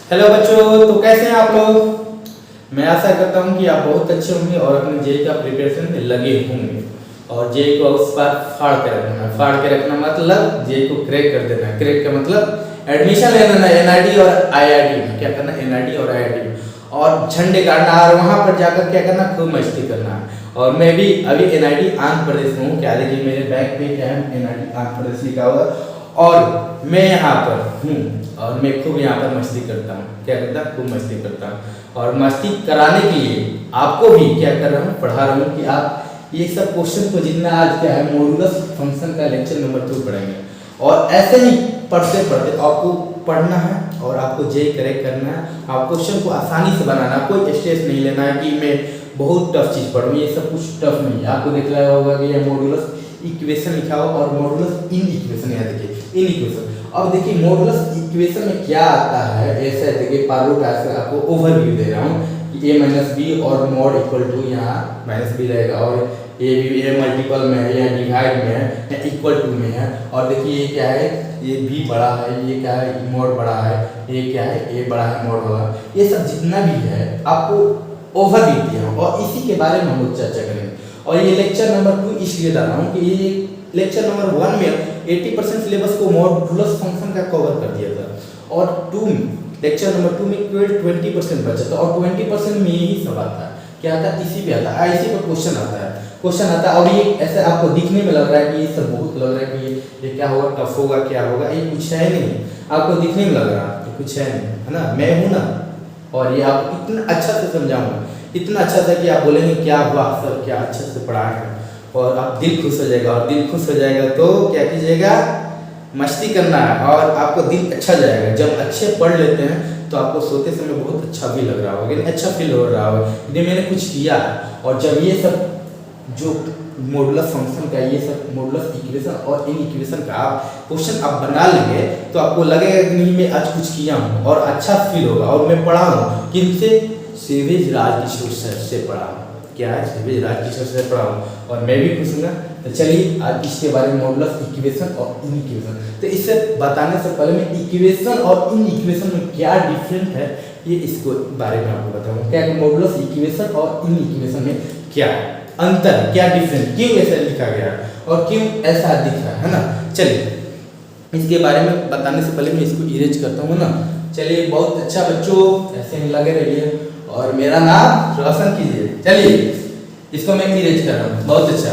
Hello बच्चों, तो कैसे हैं आप लोग। मैं आशा करता हूं कि आप बहुत अच्छे होंगे और अपने जेई का प्रिपरेशन में लगे होंगे। और जेई को उस बार फाड़ के रखना है। फाड़ के रखना मतलब जेई को क्रैक कर देना है। क्रैक का मतलब एडमिशन ले लेना है एनआईटी और आईआईटी में। क्या करना है, एनआईटी और आईआईटी में, और झंडे गाड़ना और वहां पर जाकर क्या करना, खूब मस्ती करना है। और मैं भी अभी एनआईटी आंध्र प्रदेश में हूँ। क्या देखिए मेरे बैग पे क्या है, एनआईटी आंध्र प्रदेश लिखा हुआ है और मैं यहाँ पर हूँ और मैं खूब यहाँ पर मस्ती करता हूँ। क्या करता हूँ, खूब मस्ती करता हूँ। और मस्ती कराने के लिए आपको भी क्या कर रहा हूँ, पढ़ा रहा हूँ कि आप ये सब क्वेश्चन को जितना आज क्या है मॉडुलस फंक्शन का लेक्चर नंबर 2 पढ़ेंगे। और ऐसे ही पढ़ते पढ़ते आपको पढ़ना है और आपको जेई करेक्ट करना है। आप क्वेश्चन को आसानी से बनाना, कोई स्ट्रेस नहीं लेना है कि मैं बहुत टफ चीज़ पढ़ूँ। ये सब कुछ टफ नहीं है। आपको देख रहा होगा कि ये मॉडुलस इक्वेशन लिखा हो और मॉडुलस इन इक्वेशन, यहाँ देखिए इन इक्वेशन। अब देखिए मॉडुलस इक्वेशन में क्या आता है, ऐसे देखिए पार्ट ऐसे आपको ओवरव्यू दे रहा हूँ कि a माइनस बी और मॉड इक्वल टू यहाँ माइनस बी रहेगा और ए भी ए मल्टीपल में है या डिवाइड में है या इक्वल टू में है। और देखिए ये क्या है, ये बी बड़ा है, ये क्या है मॉड बड़ा है, ये क्या है ए बड़ा है मॉड बड़ा। ये सब जितना भी है आपको ओवरव्यू दिया हूँ और इसी के बारे में हम लोग चर्चा करेंगे। और ये लेक्चर नंबर 2 इसलिए डाल रहा हूँ कि ये लेक्चर नंबर 1 में 80% सिलेबस को मॉडुलस फंक्शन का कवर कर दिया था और 2 लेक्चर नंबर 2 में केवल 20% बचा था और 20% में यही सब आता है। क्या आता है, इसी पे आता है, इसी पर क्वेश्चन आता है। और ये ऐसे आपको दिखने में लग रहा है कि ये सब बहुत लग रहा है कि ये क्या होगा, टफ होगा, क्या होगा, ये कुछ है नहीं। आपको दिखने में लग रहा है कि कुछ है नहीं, है ना, मैं हूँ ना। और ये आप इतना अच्छा से समझाऊंगा, इतना अच्छा था कि आप बोलेंगे क्या हुआ सर, क्या अच्छे से पढ़ा है। और आप दिल खुश हो जाएगा और दिल खुश हो जाएगा तो क्या कीजिएगा, मस्ती करना है और आपको दिल अच्छा जाएगा। जब अच्छे पढ़ लेते हैं तो आपको सोते समय बहुत अच्छा भी लग रहा होगा, अच्छा फील हो रहा होगा कि मैंने कुछ किया। और जब ये सब जो मॉडुलस फंक्शन का, ये सब मॉडुलस इक्वेशन और इन इक्वेशन का आप क्वेश्चन आप बना लेंगे तो आपको लगेगा कि नहीं मैं आज कुछ किया हूँ और अच्छा फील होगा। और मैं पढ़ा हूँ किनसे, सेवेज राजकिशोर सर से पढ़ा हूँ। क्या है, सेवेज राजकिशोर से पढ़ा हूँ और मैं भी खुश हूँ। तो चलिए आज इसके बारे में मॉडुलस इक्वेशन और इन इक्वेशन, तो इससे बताने से पहले मैं इक्वेशन और इन इक्वेशन में क्या डिफरेंट है ये इसको बारे में आपको बताऊंगा। क्या मॉडुलस इक्वेशन और इन इक्वेशन में क्या अंतर, क्या डिफरेंस, क्यों ऐसा लिखा गया और क्यों ऐसा दिख रहा है ना। चलिए इसके बारे में बताने से पहले मैं इसको इरेज करता हूँ ना। चलिए बहुत अच्छा बच्चों, ऐसे ही लगे रहिए और मेरा नाम रोशन कीजिए। चलिए इसको मैं इरेज कर रहा हूँ। बहुत अच्छा,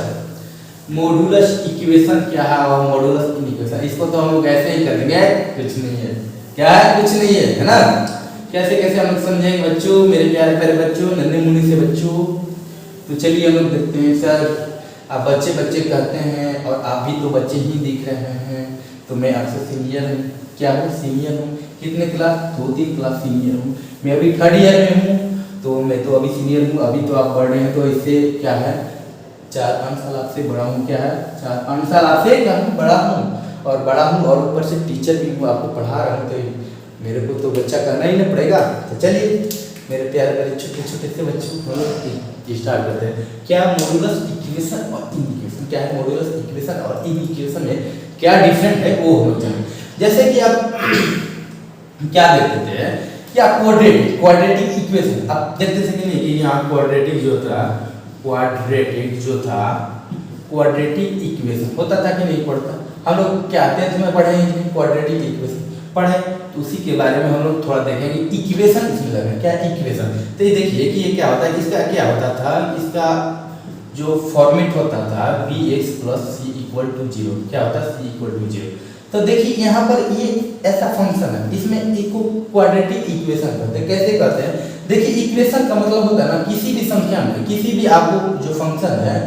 मॉडुलस इक्वेशन क्या है और मॉडुलस इन इक्वेशन, इसको तो हम लोग ऐसे ही करेंगे, कुछ नहीं है। क्या है, कुछ नहीं है, है ना। कैसे कैसे हम लोग समझेंगे बच्चों, मेरे प्यारे प्यारे बच्चों, नन्हे मुन्ने से बच्चों। तो चलिए हम लोग देखते हैं। सर आप बच्चे बच्चे कहते हैं और आप भी तो बच्चे ही दिख रहे हैं, तो मैं आपसे सीनियर हूँ। क्या हूँ, सीनियर हूँ। कितने क्लास, 2-3 क्लास सीनियर हूँ। मैं अभी 3rd ईयर में हूँ तो मैं तो अभी सीनियर हूँ। अभी तो आप पढ़ रहे हैं तो इससे क्या है 4-5 साल आपसे बड़ा हूँ। क्या है, 4-5 साल आपसे क्या हूँ, बड़ा हूँ और बड़ा हूँ और ऊपर से टीचर भी हूँ, आपको पढ़ा रहा हूँ। तो मेरे को तो बच्चा करना ही ना पड़ेगा। तो चलिए मेरे प्यारे प्यारे छोटे छोटे से बच्चों को स्टार्ट करते हैं। क्या मॉडुलस इक्वेशन और इन इक्वेशन, क्या है मॉडुलस इक्वेशन और इन इक्वेशन में क्या डिफरेंट है वो हम जानें। जैसे कि आप क्या देखते हैं, क्या क्वाड्रेटिक इक्वेशन आप देखते थे कि नहीं, कि यहाँ क्वाड्रेटिक इक्वेशन होता था कि नहीं पढ़ता। हम लोग क्या 10th में पढ़े हैं क्वाड्रेटिक इक्वेशन पढ़े, तो उसी के बारे में हम लोग थोड़ा देखेंगे। इक्वेशन इसमें लगे, क्या इक्वेशन, तो ये देखिए कि ये क्या होता है। इसका क्या होता था, इसका जो फॉर्मेट होता था bx + c = 0। क्या होता है, c = 0। तो देखिए यहाँ पर ये ऐसा फंक्शन है, इसमें इसको क्वाड्रेटिक इक्वेशन कहते हैं। कैसे कहते हैं, देखिए इक्वेशन का मतलब होता है ना किसी भी संख्या में, किसी भी आपको जो फंक्शन है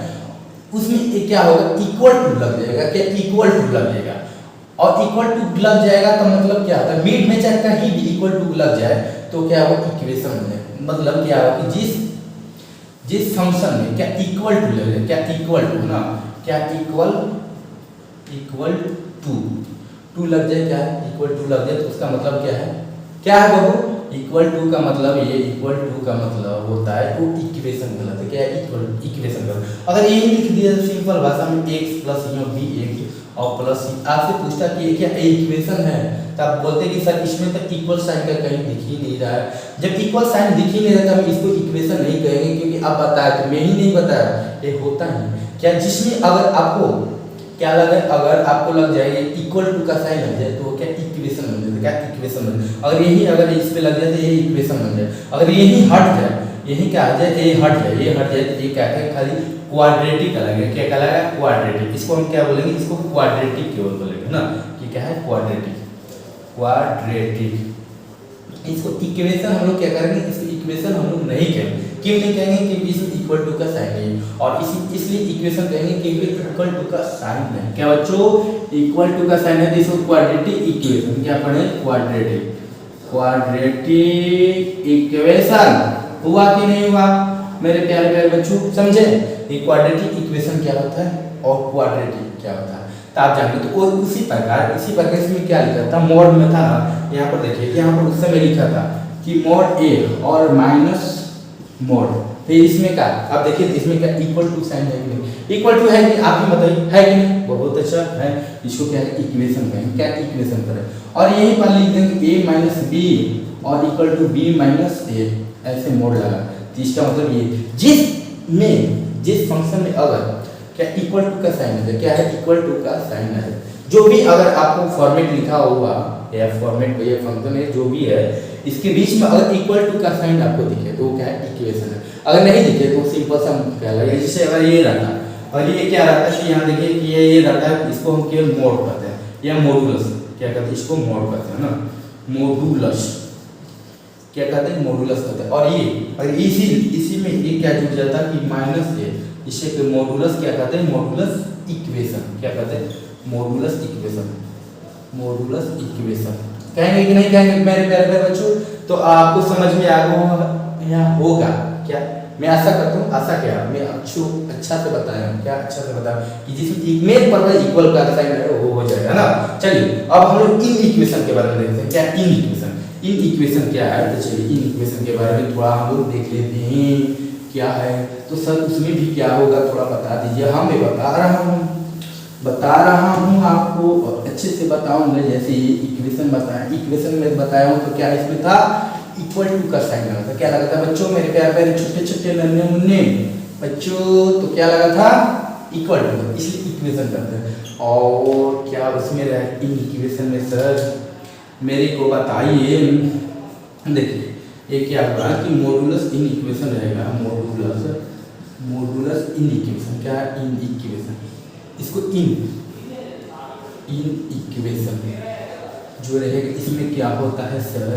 उसमें क्या होगा, इक्वल टू लग जाएगा। क्या, इक्वल टू लग जाएगा। और इक्वल टू लग जाएगा तो मतलब क्या होता है, मिड में चाहे कहीं भी इक्वल टू लग जाए तो क्या होगा, इक्वेशन में मतलब क्या होगा कि जिस फंक्शन में क्या इक्वल टू लग जाए, क्या इक्वल टू ना, क्या इक्वल टू लग जाए, क्या इक्वल टू लग जाए तो उसका मतलब क्या है बाबू, इक्वल टू का मतलब ये, इक्वल टू का मतलब होता है वो इक्वेशन गलत है। क्या है, इक्वल इक्वेशन गलत। अगर यही लिख दिया सिंपल भाषा में x + b और प्लस सी। आपसे पूछता कि ये क्या इक्वेशन है, तो आप बोलते कि सर इसमें तो इक्वल साइन का कहीं दिख ही नहीं रहा है। जब इक्वल साइन दिख ही नहीं रहा तो हम इसको इक्वेशन नहीं कहेंगे, क्योंकि आप बताया तो मैं ही नहीं बताया, ये होता है क्या जिसमें अगर आपको क्या लगे, अगर आपको लग जाए ये इक्वल टू का साइन लग जाए तो वो क्या इक्वेशन बन जाए, क्या इक्वेशन बन जाए। अगर यही अगर इस पे लग जाए तो ये इक्वेशन बन जाए। अगर यही हट जाए, यही क्या आ जाए, ये हट जाए, ये हट जाए तो ये क्या है, खाली क्वाड्रेटिक लगेगा। क्या कहलाएगा, क्वाड्रेटिक। इसको हम क्या बोलेंगे, इसको क्वाड्रेटिक केवल बोलेंगे ना, कि क्या है क्वाड्रेटिक, क्वाड्रेटिक। इसको इक्वेशन हम लोग क्या करेंगे, इसको इक्वेशन हम लोग नहीं कहेंगे। क्यों नहीं कहेंगे, क्योंकि इसमें इक्वल टू का साइन नहीं है, और इसलिए इक्वेशन कहेंगे क्योंकि इक्वल टू का साइन नहीं। क्या बच्चों, इक्वल टू का साइन है तो इसको क्वाड्रेटिक इक्वेशन क्या पढ़े, क्वाड्रेटिक, क्वाड्रेटिक इक्वेशन। हुआ कि नहीं हुआ मेरे प्यारे प्यारे बच्चों, समझे। ये क्वाड्रेटिक इक्वेशन क्या होता है और क्वाड्रेटिक क्या होता है तो आप जानेंगे। तो और इसी प्रकार इसमें क्या लिखा था, मोड में था ना, यहाँ पर देखिए, यहाँ पर उस समय लिखा था कि मोड ए और माइनस मोड, फिर इसमें क्या, आप देखिए इसमें क्या इक्वल टू साइन है कि नहीं, इक्वल टू है कि आप ही बताइए, है कि नहीं, बहुत अच्छा है। इसको क्या है, इक्वेशन कहेंगे। क्या इक्वेशन करें, और यहीं पर लिख देंगे a माइनस बी और इक्वल टू b माइनस ए, ऐसे मोड लगा। तो इसका मतलब ये जिस फंक्शन में अगर क्या इक्वल टू का साइन है, क्या है इक्वल टू का साइन है, जो भी अगर आपको फॉर्मेट लिखा हुआ या फॉर्मेट ये फंक्शन है जो भी है, इसके बीच में अगर इक्वल टू का साइन आपको दिखे तो वो क्या है, इक्वेशन है। अगर नहीं दिखे तो सिंपल सा क्या लगेगा, जैसे अगर ये रहता और ये क्या रहता है कि यहाँ देखिए कि ये रहता है, इसको हम केवल मोड कहते हैं या मॉडुलस, क्या कहते हैं इसको, मोड कहते हैं ना, मॉडुलस क्या कहते हैं, मॉडुलस कहते हैं। और इसी में ये क्या जुड़ जाता है कि माइनस ए, इसे मॉडुलस क्या कहते हैं, मॉडुलस इक्वेशन। क्या कहते हैं, मॉडुलस इक्वेशन, मॉडुलस इक्वेशन कहेंगे कि नहीं कहेंगे मेरे प्यारे बच्चों। तो आपको समझ में आ गया होगा क्या, मैं आशा करता हूँ, आशा क्या मैं अच्छा से बताया हूँ, क्या अच्छा से बताया कि जिसमें मेन पर इक्वल का साइन है वो हो जाएगा ना। चलिए अब हम लोग इन इक्वेशन के बारे में देखते हैं। क्या इन इक्वेशन क्या है, तो चलिए इन इक्वेशन के बारे में थोड़ा हम लोग देख लेते हैं क्या है। तो सर उसमें भी क्या होगा थोड़ा बता दीजिए, हम भी बता रहा हूँ आपको, और अच्छे से बताऊंगा। जैसे ये इक्वेशन बताया, इक्वेशन में बताया हूँ तो क्या इसमें था, इक्वल टू का साइन लगा था। क्या लगा था बच्चों, मेरे प्यारे प्यारे छोटे छोटे नन्हे मुन्ने बच्चों, तो क्या लगा था, इक्वल टू, इसलिए इक्वेशन करते हैं। और क्या उसमें रहा इन इक्वेशन में, सर मेरे को बताइए। देखिए ये क्या होगा कि मॉडुलस इन इक्वेशन रहेगा, मॉडुलस इन इक्वेशन, क्या है इन इक्वेशन, इसको इन इक्वेशन जो रहेगा, इसमें क्या होता है सर,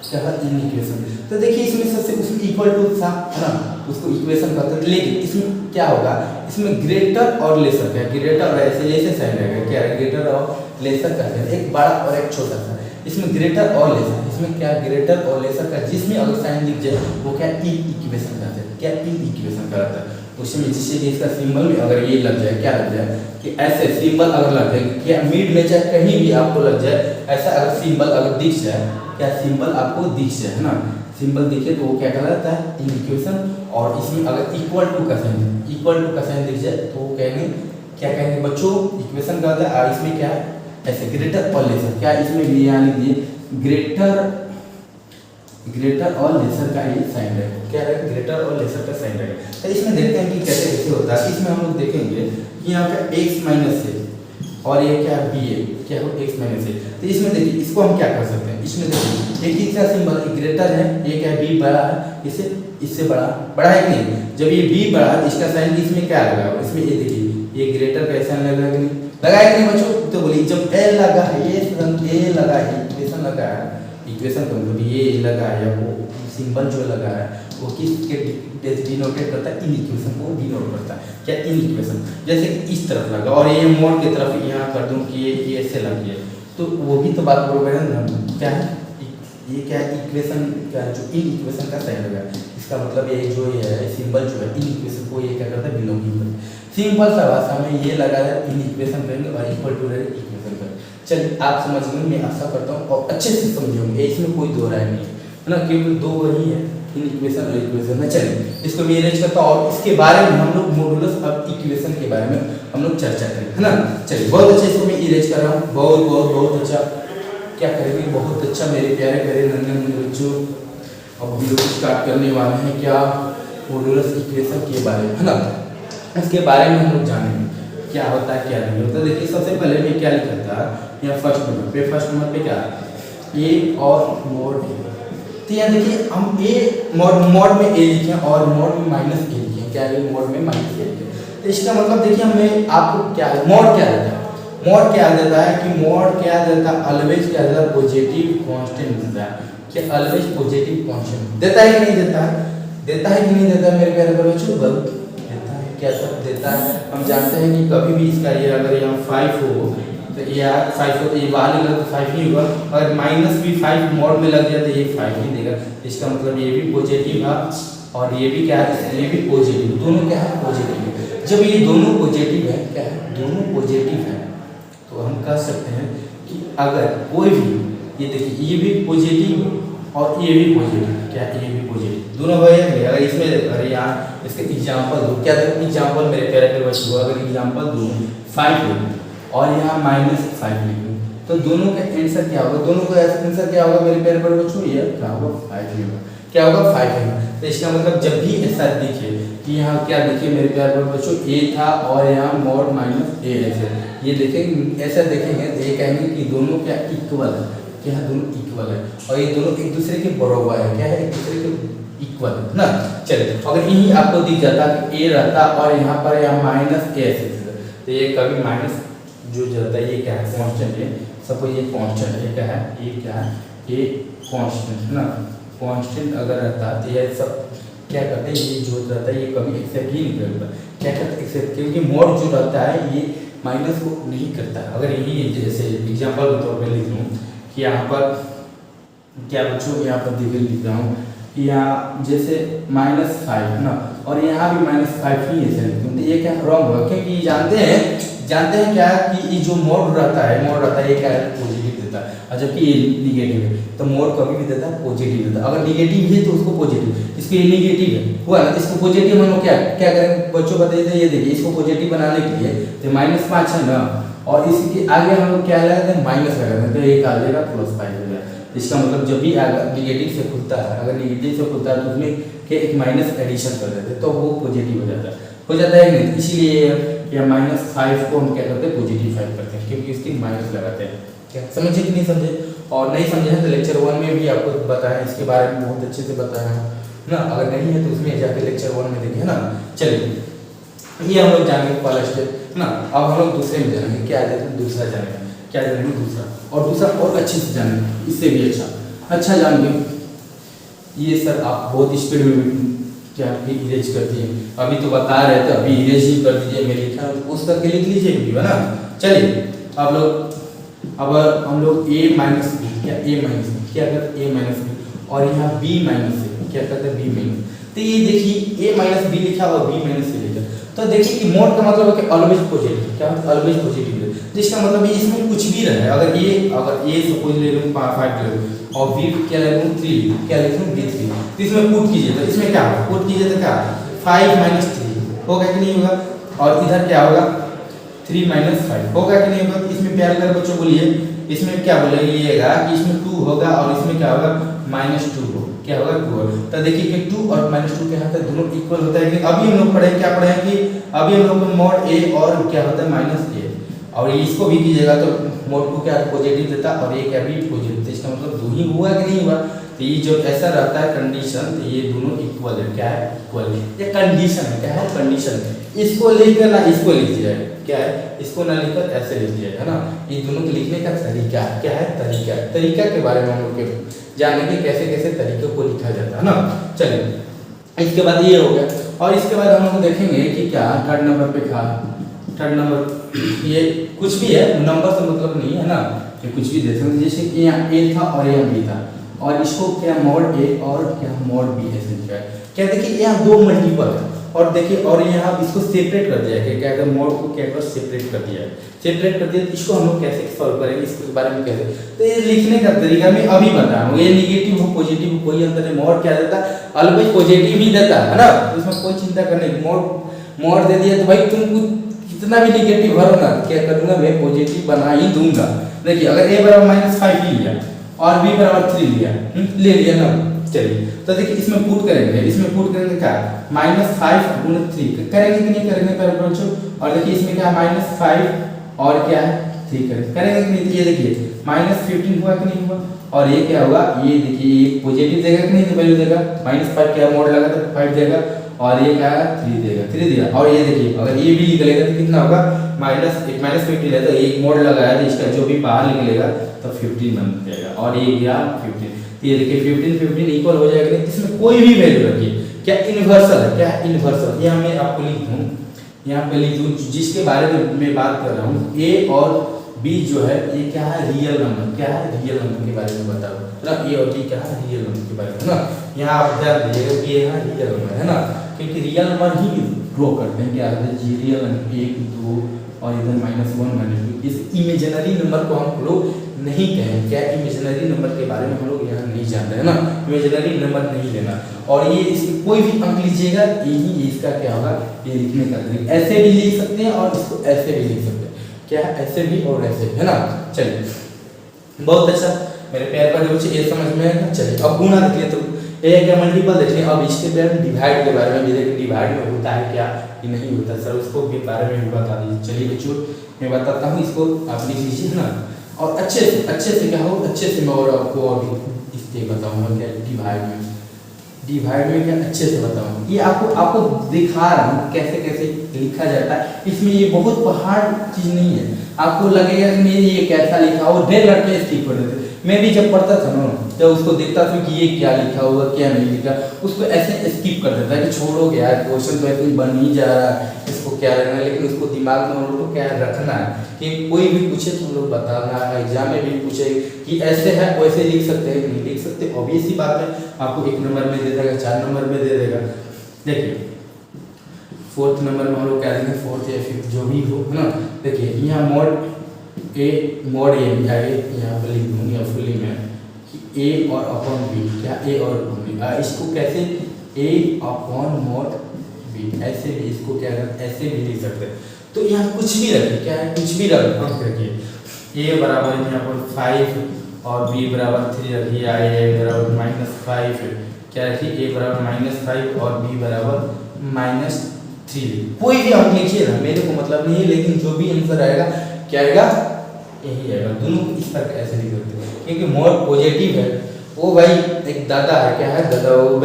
क्या है इन इक्वेशन। तो देखिए इसमें सबसे उसमें इक्वल टू था है ना, उसको इक्वेशन कहते हैं। लेकिन इसमें क्या होगा, इसमें ग्रेटर और लेसर का, ग्रेटर और ऐसे साइन रहेगा, क्या है ग्रेटर और लेसर का साइन, एक बड़ा और एक छोटा सा। इसमें ग्रेटर और लेसर, इसमें क्या ग्रेटर और लेसर का, जिसमें अगर साइन दिख जाए वो क्या इन इक्वेशन कहते हैं, क्या इन इक्वेशन कहता है। उसमें जिससे इसका सिंबल में अगर ये लग जाए, क्या लग जाए कि ऐसे सिंबल अगर लग जाए, क्या मिड में चाहे कहीं भी आपको लग जाए, ऐसा अगर सिंबल अगर दिख जाए, क्या सिंबल आपको दिख जाए है ना, सिंबल दिखे तो वो क्या कहलाता है इन इक्वेशन। और इसमें अगर इक्वल टू का साइन दिख जाए तो वो कहेंगे, क्या कहेंगे बच्चों, इक्वेशन कहते हैं। और इसमें क्या है ऐसे ग्रेटर और लेसर, क्या इसमें भी यहाँ लिख दिए ग्रेटर और लेसर का ये साइन रहेगा, क्या रहेगा ग्रेटर और लेसर का साइन रहेगा। तो इसमें देखते हैं कि कैसे होता है। इसमें हम लोग देखेंगे कि यहाँ पे x माइनस है और ये क्या बी है, क्या हो x माइनस है। तो इसमें देखिए इसको हम क्या कर सकते हैं, इसमें देखिए एक इसका सिंबल ग्रेटर है, ये क्या b बड़ा है, इससे बड़ा है कि नहीं। जब ये b बड़ा है इसका साइन इसमें क्या लगा, इसमें ये देखिए ये ग्रेटर का साइन लगा कि नहीं, लगाया कि नहीं बच्चों। तो बोलिए जब l लगा है, ये लगा है, इक्वेशन लगा है, इक्वेशन का मतलब ये लगा है या वो सिंबल जो लगा है वो किसके डिनोटेट करता है, इन इक्वेशन को डिनोट करता है, क्या इन इक्वेशन। जैसे कि इस तरफ लगा और ये मोड की तरफ यहाँ कर दूँ कि ये ऐसे लग गया, तो वो भी तो बात बरोबर है ना। क्या है ये क्या है इक्वेशन, क्या जो इन इक्वेशन का साइन लगा, इसका मतलब ये जो है सिंबल जो है इन इक्वेशन को ये क्या करता है बिलोंगिंग करता है। सिंपल सा भाषा में ये लगा है इन इक्वेशन करेंगे और इक्वल टू रहेगा इक्वेशन करेंगे। चलिए आप समझ गए, मैं आशा करता हूँ और अच्छे से समझे होंगे, इसमें कोई दो राय नहीं है ना, क्योंकि दो वही है इन इक्वेशन और इक्वेशन में। चलिए इसको मैं अरेंज करता हूँ और इसके बारे में हम लोग मॉडुलस ऑफ इक्वेशन के बारे में हम लोग चर्चा करेंगे, है ना। चलिए बहुत अच्छा, इसको मैं अरेंज कर रहा हूँ, बहुत बहुत बहुत अच्छा। क्या करेंगे, बहुत अच्छा मेरे प्यारे प्यारे नन्हे मुन्ने बच्चों। अब हम लोग स्टार्ट करने वाले हैं क्या, मॉडुलस इक्वेशन के बारे में, है ना। इसके बारे में हम लोग जानेंगे क्या होता है क्या नहीं होता। देखिए सबसे पहले मैं क्या लिखा था यहाँ फर्स्ट नंबर पे क्या ए और मॉड ए। तो यहाँ देखिए हम ए मॉड में ए लिखे और मॉड में माइनस ए लिखे, क्या है मॉड में माइनस ए लिखे। तो इसका मतलब देखिए हमें आपको क्या मॉड क्या देता है, मॉड क्या देता है कि मॉड क्या देता है, ऑलवेज क्या देता है, पॉजिटिव कांस्टेंट देता है। कि ऑलवेज पॉजिटिव कांस्टेंट देता है कि नहीं देता है, देता है कि नहीं देता है मेरे प्यारे बच्चों, देता है। क्या सब देता है, हम जानते हैं कि कभी भी इसका ये अगर यहाँ 5 हो तो ये 5 हो तो ये बाहर निकला तो 5 ही होगा, और माइनस भी 5 मॉड में लग जाए तो ये 5 ही देगा। इसका मतलब ये भी पॉजिटिव है और ये भी क्या है, ये भी पॉजिटिव, दोनों क्या है पॉजिटिव। जब ये दोनों पॉजिटिव है, क्या है दोनों पॉजिटिव है, तो हम कह सकते हैं कि अगर कोई भी, ये देखिए ये भी पॉजिटिव और ये भी पॉजिटिव, क्या ये भी पॉजिटिव, दोनों भाई है। अगर इसमें अरे यहाँ इसके एग्जांपल दो, क्या देखो एग्जांपल मेरे प्यारे प्यारे बच्चों, अगर एग्जांपल दो 5 हो और यहाँ -5 लिखूँ तो दोनों का आंसर क्या होगा, दोनों का आंसर क्या होगा मेरे प्यारे प्यारे बच्चों, ये क्या होगा 5 ही होगा, क्या होगा 5 होगा। तो इसका मतलब जब भी ऐसा दिखे कि यहाँ क्या देखिए मेरे प्यारे प्यारे बच्चों ए था और यहाँ मॉड माइनस ए ऐसे, ये देखेंगे ऐसा देखेंगे तो ये कहेंगे कि दोनों क्या इक्वल है, क्या दोनों इक्वल है और ये दोनों एक दूसरे के बराबर है, क्या है एक दूसरे के इक्वल है ना। चलिए अगर यही आपको दिख जाता कि ए रहता और यहाँ पर यहाँ माइनस ए ऐसे तो ये कभी माइनस जो जाता है ये क्या है कांस्टेंट है, सपोज ये कांस्टेंट है, क्या है ये क्या है ये कांस्टेंट है ना। कांस्टेंट अगर रहता तो ये सब क्या करते हैं, ये जो रहता है ये कभी एक्सेप्ट ही नहीं करता, क्या करता है एक्सेप्ट, क्योंकि मॉड जो रहता है ये माइनस को नहीं करता। अगर यही जैसे एग्जांपल के तौर पे लिख लूँ कि यहाँ पर क्या बच्चों, यहाँ पर देखिए लिख रहा हूँ कि यहाँ जैसे -5 है ना और यहाँ भी -5 ही ऐसे लिखते हैं, तो ये क्या रॉन्ग होगा, क्योंकि जानते हैं क्या कि ये जो मॉड रहता है ये क्या है पॉजिटिव देता है, और जबकि ये निगेटिव है तो मॉड कभी भी देता है पॉजिटिव देता है। अगर निगेटिव है तो उसको पॉजिटिव, इसको ये निगेटिव है हुआ ना, इसको पॉजिटिव हम लोग क्या क्या करें बच्चों बताइए, तो ये देखिए इसको पॉजिटिव बनाने के लिए तो -5 है ना और इसके आगे हम लोग क्या लगाते हैं माइनस लगाते हैं, तो एक आ जाएगा +5 हो जाएगा। इसका मतलब जब भी निगेटिव से खुलता है, अगर निगेटिव से खुलता है तो उसमें के एक माइनस एडिशन कर देते हैं तो वो पॉजिटिव हो जाता है नहीं। इसीलिए या -5 को हम क्या करते हैं पॉजिटिव 5 करते हैं, क्योंकि इसकी माइनस लगाते हैं। क्या समझे कि नहीं समझे, और नहीं समझे हैं तो लेक्चर 1 में भी आपको बताया इसके बारे में बहुत अच्छे से बताया है ना, अगर नहीं है तो उसमें जाके लेक्चर 1 में देखिए ना। चलिए ये हम लोग जानेंगे पहला स्टेप ना, अब हम लोग दूसरे में जानेंगे, क्या जानेंगे दूसरा जानेंगे, क्या जानेंगे दूसरा, और दूसरा और अच्छे से जानेंगे, इससे भी अच्छा जानेंगे। ये सर आप बहुत स्पीड में क्या इरेज करती है, अभी तो बता रहे थे अभी इरेज ही कर दीजिए, मैं लिखा उस करके लिख लीजिए वीडियो है ना। चलिए अब हम लोग a माइनस बी, क्या a माइनस बी क्या करते हैं a माइनस बी, और यहाँ b माइनस से क्या करते हैं b माइनस। तो ये देखिए a माइनस बी लिखा और b माइनस से लिखा, तो देखिए कि मोड का मतलब है कि ऑलवेज पॉजिटिव, क्या ऑलवेज पॉजिटिव है, जिसका मतलब ये इसमें कुछ भी रहे, अगर a सपोज ले लूँ 5 ले लूँ और b क्या ले लूँ 3, क्या ले लूँ b3, तो इसमें पुट कीजिए तो इसमें क्या होगा, पुट कीजिए तो क्या 5 - 3 होगा कि नहीं होगा, और इधर क्या होगा 3 - 5 होगा कि नहीं होगा। तो इसमें प्यार कर बच्चों बोलिए, इसमें क्या बोलिएगा कि इसमें 2 होगा और इसमें क्या होगा -2 हो, क्या होगा 2 होगा। तो देखिए कि 2 और -2 क्या होता है दोनों इक्वल होता है कि अभी हम लोग पढ़े क्या पढ़े हैं कि अभी हम लोग मॉड a और क्या होता है -a, और इसको भी कीजिएगा तो मॉड 2 क्या पॉजिटिव देता और ये क्या भी पॉजिटिव, तो इसका मतलब 2 ही हुआ कि नहीं हुआ। तो ये जब ऐसा रहता है कंडीशन तो ये दोनों इक्वल है, क्या है इक्वल, ये कंडीशन है, क्या है कंडीशन है। इसको लिखकर ना इसको लिख दिया है, क्या है इसको ना लिखकर ऐसे लिख दिया है ना, ये दोनों को लिखने का तरीका है, क्या है तरीका के बारे में हम लोग जानेंगे कैसे कैसे तरीकों को लिखा जाता है ना। चलिए इसके बाद ये हो गया, और इसके बाद हम लोग देखेंगे कि क्या थर्ड नंबर पे था, थर्ड नंबर ये कुछ भी है नंबर से मतलब नहीं है ना, ये कुछ भी दे सकते, जैसे कि यहाँ a था और यहाँ b था और इसको क्या मॉड a और क्या मॉड b ऐसे लिखा है, क्या देखिए यहाँ 2 मल्टीपल है और देखिए और यहाँ इसको सेपरेट कर दिया है, क्या कहते हैं मॉड को क्या कर सेपरेट कर दिया है, सेपरेट कर दिया। इसको हम लोग कैसे सॉल्व करेंगे इसके बारे में कैसे, तो ये लिखने का तरीका मैं अभी बता रहा हूँ, ये निगेटिव हो पॉजिटिव कोई अंतर नहीं, मोड क्या देता है, ऑलवेज पॉजिटिव ही देता है ना, तो इसमें कोई चिंता करने की। मोड दे दिया तो भाई तुम कितना भी निगेटिव भरो ना, क्या करूंगा मैं पॉजिटिव बना ही दूंगा। देखिए अगर a बराबर -5 लिया और b बराबर 3 लिया, ले लिया ना, चलिए तो देखिए इसमें पुट करेंगे क्या, -5 गुणा 3 करेंगे कि नहीं करेंगे प्यारे बच्चों। और देखिए इसमें क्या है -5 और क्या है 3 करेंगे कि नहीं, ये देखिए -15 हुआ कि नहीं हुआ, और ये क्या होगा, ये देखिए ये पॉजिटिव देगा कि नहीं वैल्यू देगा, -5 क्या मोड लगा तो 5 देगा, और ये क्या है 3 देगा। और ये देखिए अगर ये भी निकलेगा तो कितना होगा, -50 है तो एक मोड लगाया तो इसका जो भी बाहर निकलेगा तो 15 बन जाएगा, और ये गया 15। तो ये देखिए 15 इक्वल हो जाएगा, इसमें कोई भी वैल्यू रखिए, क्या इन्वर्सल है, क्या है इन्वर्सल, ये मैं आपको लिख दूँ, यहाँ पे लिख दूँ जिसके बारे में मैं बात कर रहा हूँ, a और b जो है ये क्या है रियल नंबर, क्या है रियल नंबर के बारे में बताओ ना, a और b क्या है रियल नंबर के बारे में ना। यहाँ आप ध्यान दीजिएगा कि ये है रियल नंबर है ना, क्योंकि रियल नंबर ही ड्रॉ करते हैं, क्या है रियल नंबर 1 2 और इधर -1 -2, इस इमेजिनरी नंबर को हम लोग नहीं कहें, क्या इमेजिनरी नंबर के बारे में हम लोग यहाँ नहीं जानते हैं ना, इमेजिनरी नंबर नहीं लेना। और ये इसकी कोई भी अंक लीजिएगा, यही इसका क्या होगा, ये लिखने का तरीका, ऐसे भी लिख सकते हैं और इसको ऐसे भी लिख सकते हैं, क्या है ऐसे भी और ऐसे भी, है ना। चलिए बहुत अच्छा मेरे प्यारे बच्चों, बच्चे ये समझ में आएगा। चलिए अब गुणा देख लिए, तो ए क्या मल्टीपल देख लिए, अब इसके बारे में डिवाइड के बारे में भी देखिए, डिवाइड में होता है क्या कि नहीं होता सर, उसको भी बारे में भी बता दीजिए। चलिए बच्चों मैं बताता हूँ, इसको आप लिख लीजिए ना, और अच्छे से क्या हो, अच्छे से मैं और आपको और इसके बताऊँगा क्या डिवाइड में क्या अच्छे से बताऊँ, ये आपको दिखा रहा हूँ कैसे कैसे लिखा जाता है। इसमें ये बहुत पहाड़ चीज़ नहीं है, आपको लगेगा कि नहीं ये कैसा लिखा, और ढेर लड़के स्किप कर देते। मैं भी जब पढ़ता था ना, जब उसको देखता था कि ये क्या लिखा हुआ क्या नहीं लिखा, उसको ऐसे स्किप कर देता है कि छोड़ो यार क्वेश्चन तो ऐसे बन ही जा रहा है, इसको क्या रखना है। लेकिन उसको दिमाग में हम लोग को क्या रखना है कि कोई भी पूछे तो हम लोग बताना है, एग्जाम में भी पूछे कि ऐसे है वैसे लिख सकते हैं कि नहीं लिख सकते, ऑब्वियस ही बात है, आपको 1 नंबर में दे देगा, 4 नंबर में दे देगा। देखिए 4th नंबर में हम लोग क्या देंगे, 4th या 5th जो भी हो, है ना। देखिए यहाँ मोड ए भी आगे यहाँ पर लिख दूँगी या फुली में कि ए और अपॉन बी, क्या ए और अपॉन बी, इसको कैसे ए अपॉन मोड बी, ऐसे भी इसको क्या कर ऐसे भी लिख सकते हैं। तो यहाँ कुछ भी रखिए, क्या है कुछ भी रखिए, ए बराबर यहाँ पर 5 और बी बराबर 3 रखिए, ए बराबर -5, क्या रखिए ए बराबर -5 और बी बराबर -3, कोई भी आप लिखिए ना, मेरे को मतलब नहीं है, लेकिन जो भी आंसर आएगा क्या आएगा यही आएगा। दोनों को इस पर ऐसे लिख सकते हैं, क्योंकि मोड पॉजिटिव है, वो भाई एक दादा है, क्या है दादा, वो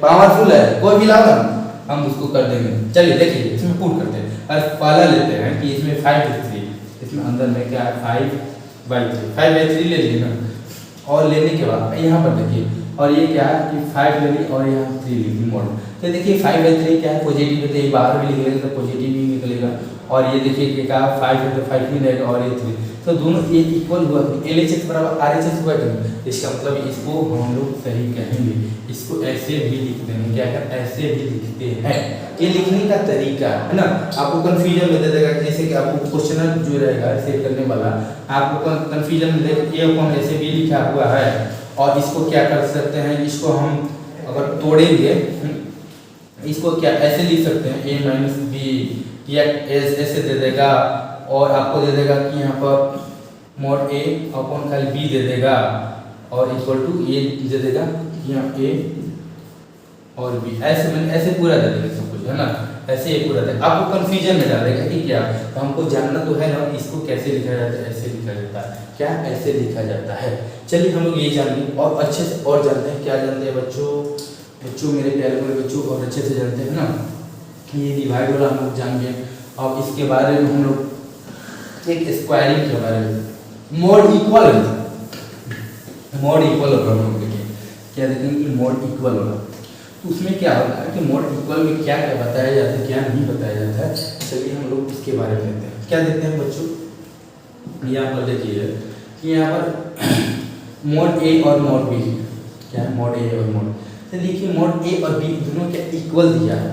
पावरफुल है, कोई भी लाओ ना हम उसको कर देंगे। चलिए देखिए इसमें पुट करते हैं, और पहला लेते हैं कि इसमें 5/3, इसमें अंदर में क्या है 5/3 ले लिए ना, और लेने के बाद यहाँ पर देखिए, और ये क्या है कि 5 ले ली और यहाँ 3 ले ली मोड। तो देखिए 5/3 क्या है पॉजिटिव है, तो ये बाहर भी निकलेगा तो पॉजिटिव ही निकलेगा, और ये देखिए कि क्या 5 है तो 5 ही रहेगा, और ये 3, तो दोनों ये इक्वल हुआ, LHS बराबर RHS हुआ कि नहीं, इसका मतलब इसको हम लोग सही कहेंगे, इसको ऐसे भी लिखते हैं, क्या कर ऐसे भी लिखते हैं, ये लिखने का तरीका है ना। आपको कन्फ्यूजन में दे देगा, जैसे कि आपको क्वेश्चन जो रहेगा सेट करने वाला, आपको कन्फ्यूजन में देगा ये कौन ऐसे भी लिखा हुआ है, और इसको क्या कर सकते हैं, इसको हम अगर तोड़ेंगे इसको क्या ऐसे लिख सकते हैं a - b, या ऐसे दे देगा, और आपको दे देगा कि यहाँ पर मोड a अपॉन खाली b दे देगा, और इक्वल टू ये दे देगा यहाँ a और b, ऐसे पूरा दे देगा सब कुछ, है ना, ऐसे ये पूरा देगा। आपको कन्फ्यूजन में डालेगा कि क्या, तो हमको जानना तो है ना इसको कैसे लिखा जाता है, ऐसे लिखा जाता है, क्या ऐसे लिखा जाता है। चलिए हम लोग ये जान लें और अच्छे से और जानते हैं, क्या जानते हैं बच्चों मेरे प्यारे मेरे बच्चों, और अच्छे से जानते हैं ना, ये डिवाइड वाला हम लोग जान गए। अब इसके बारे में हम लोग एक स्क्वायरिंग के बारे में, मोड इक्वल होगा, हम लोग देखिए क्या देखेंगे कि मोड इक्वल होगा, तो उसमें क्या होता है कि मोड इक्वल में क्या क्या बताया जाता है क्या नहीं बताया जाता है। चलिए हम लोग इसके बारे में देखते हैं, क्या देखते हैं बच्चों, यहाँ पर देखिए कि यहाँ पर मोड ए और मोड बी, क्या है मोड ए और मोड, तो देखिए मोड ए और बी दोनों क्या इक्वल दिया है,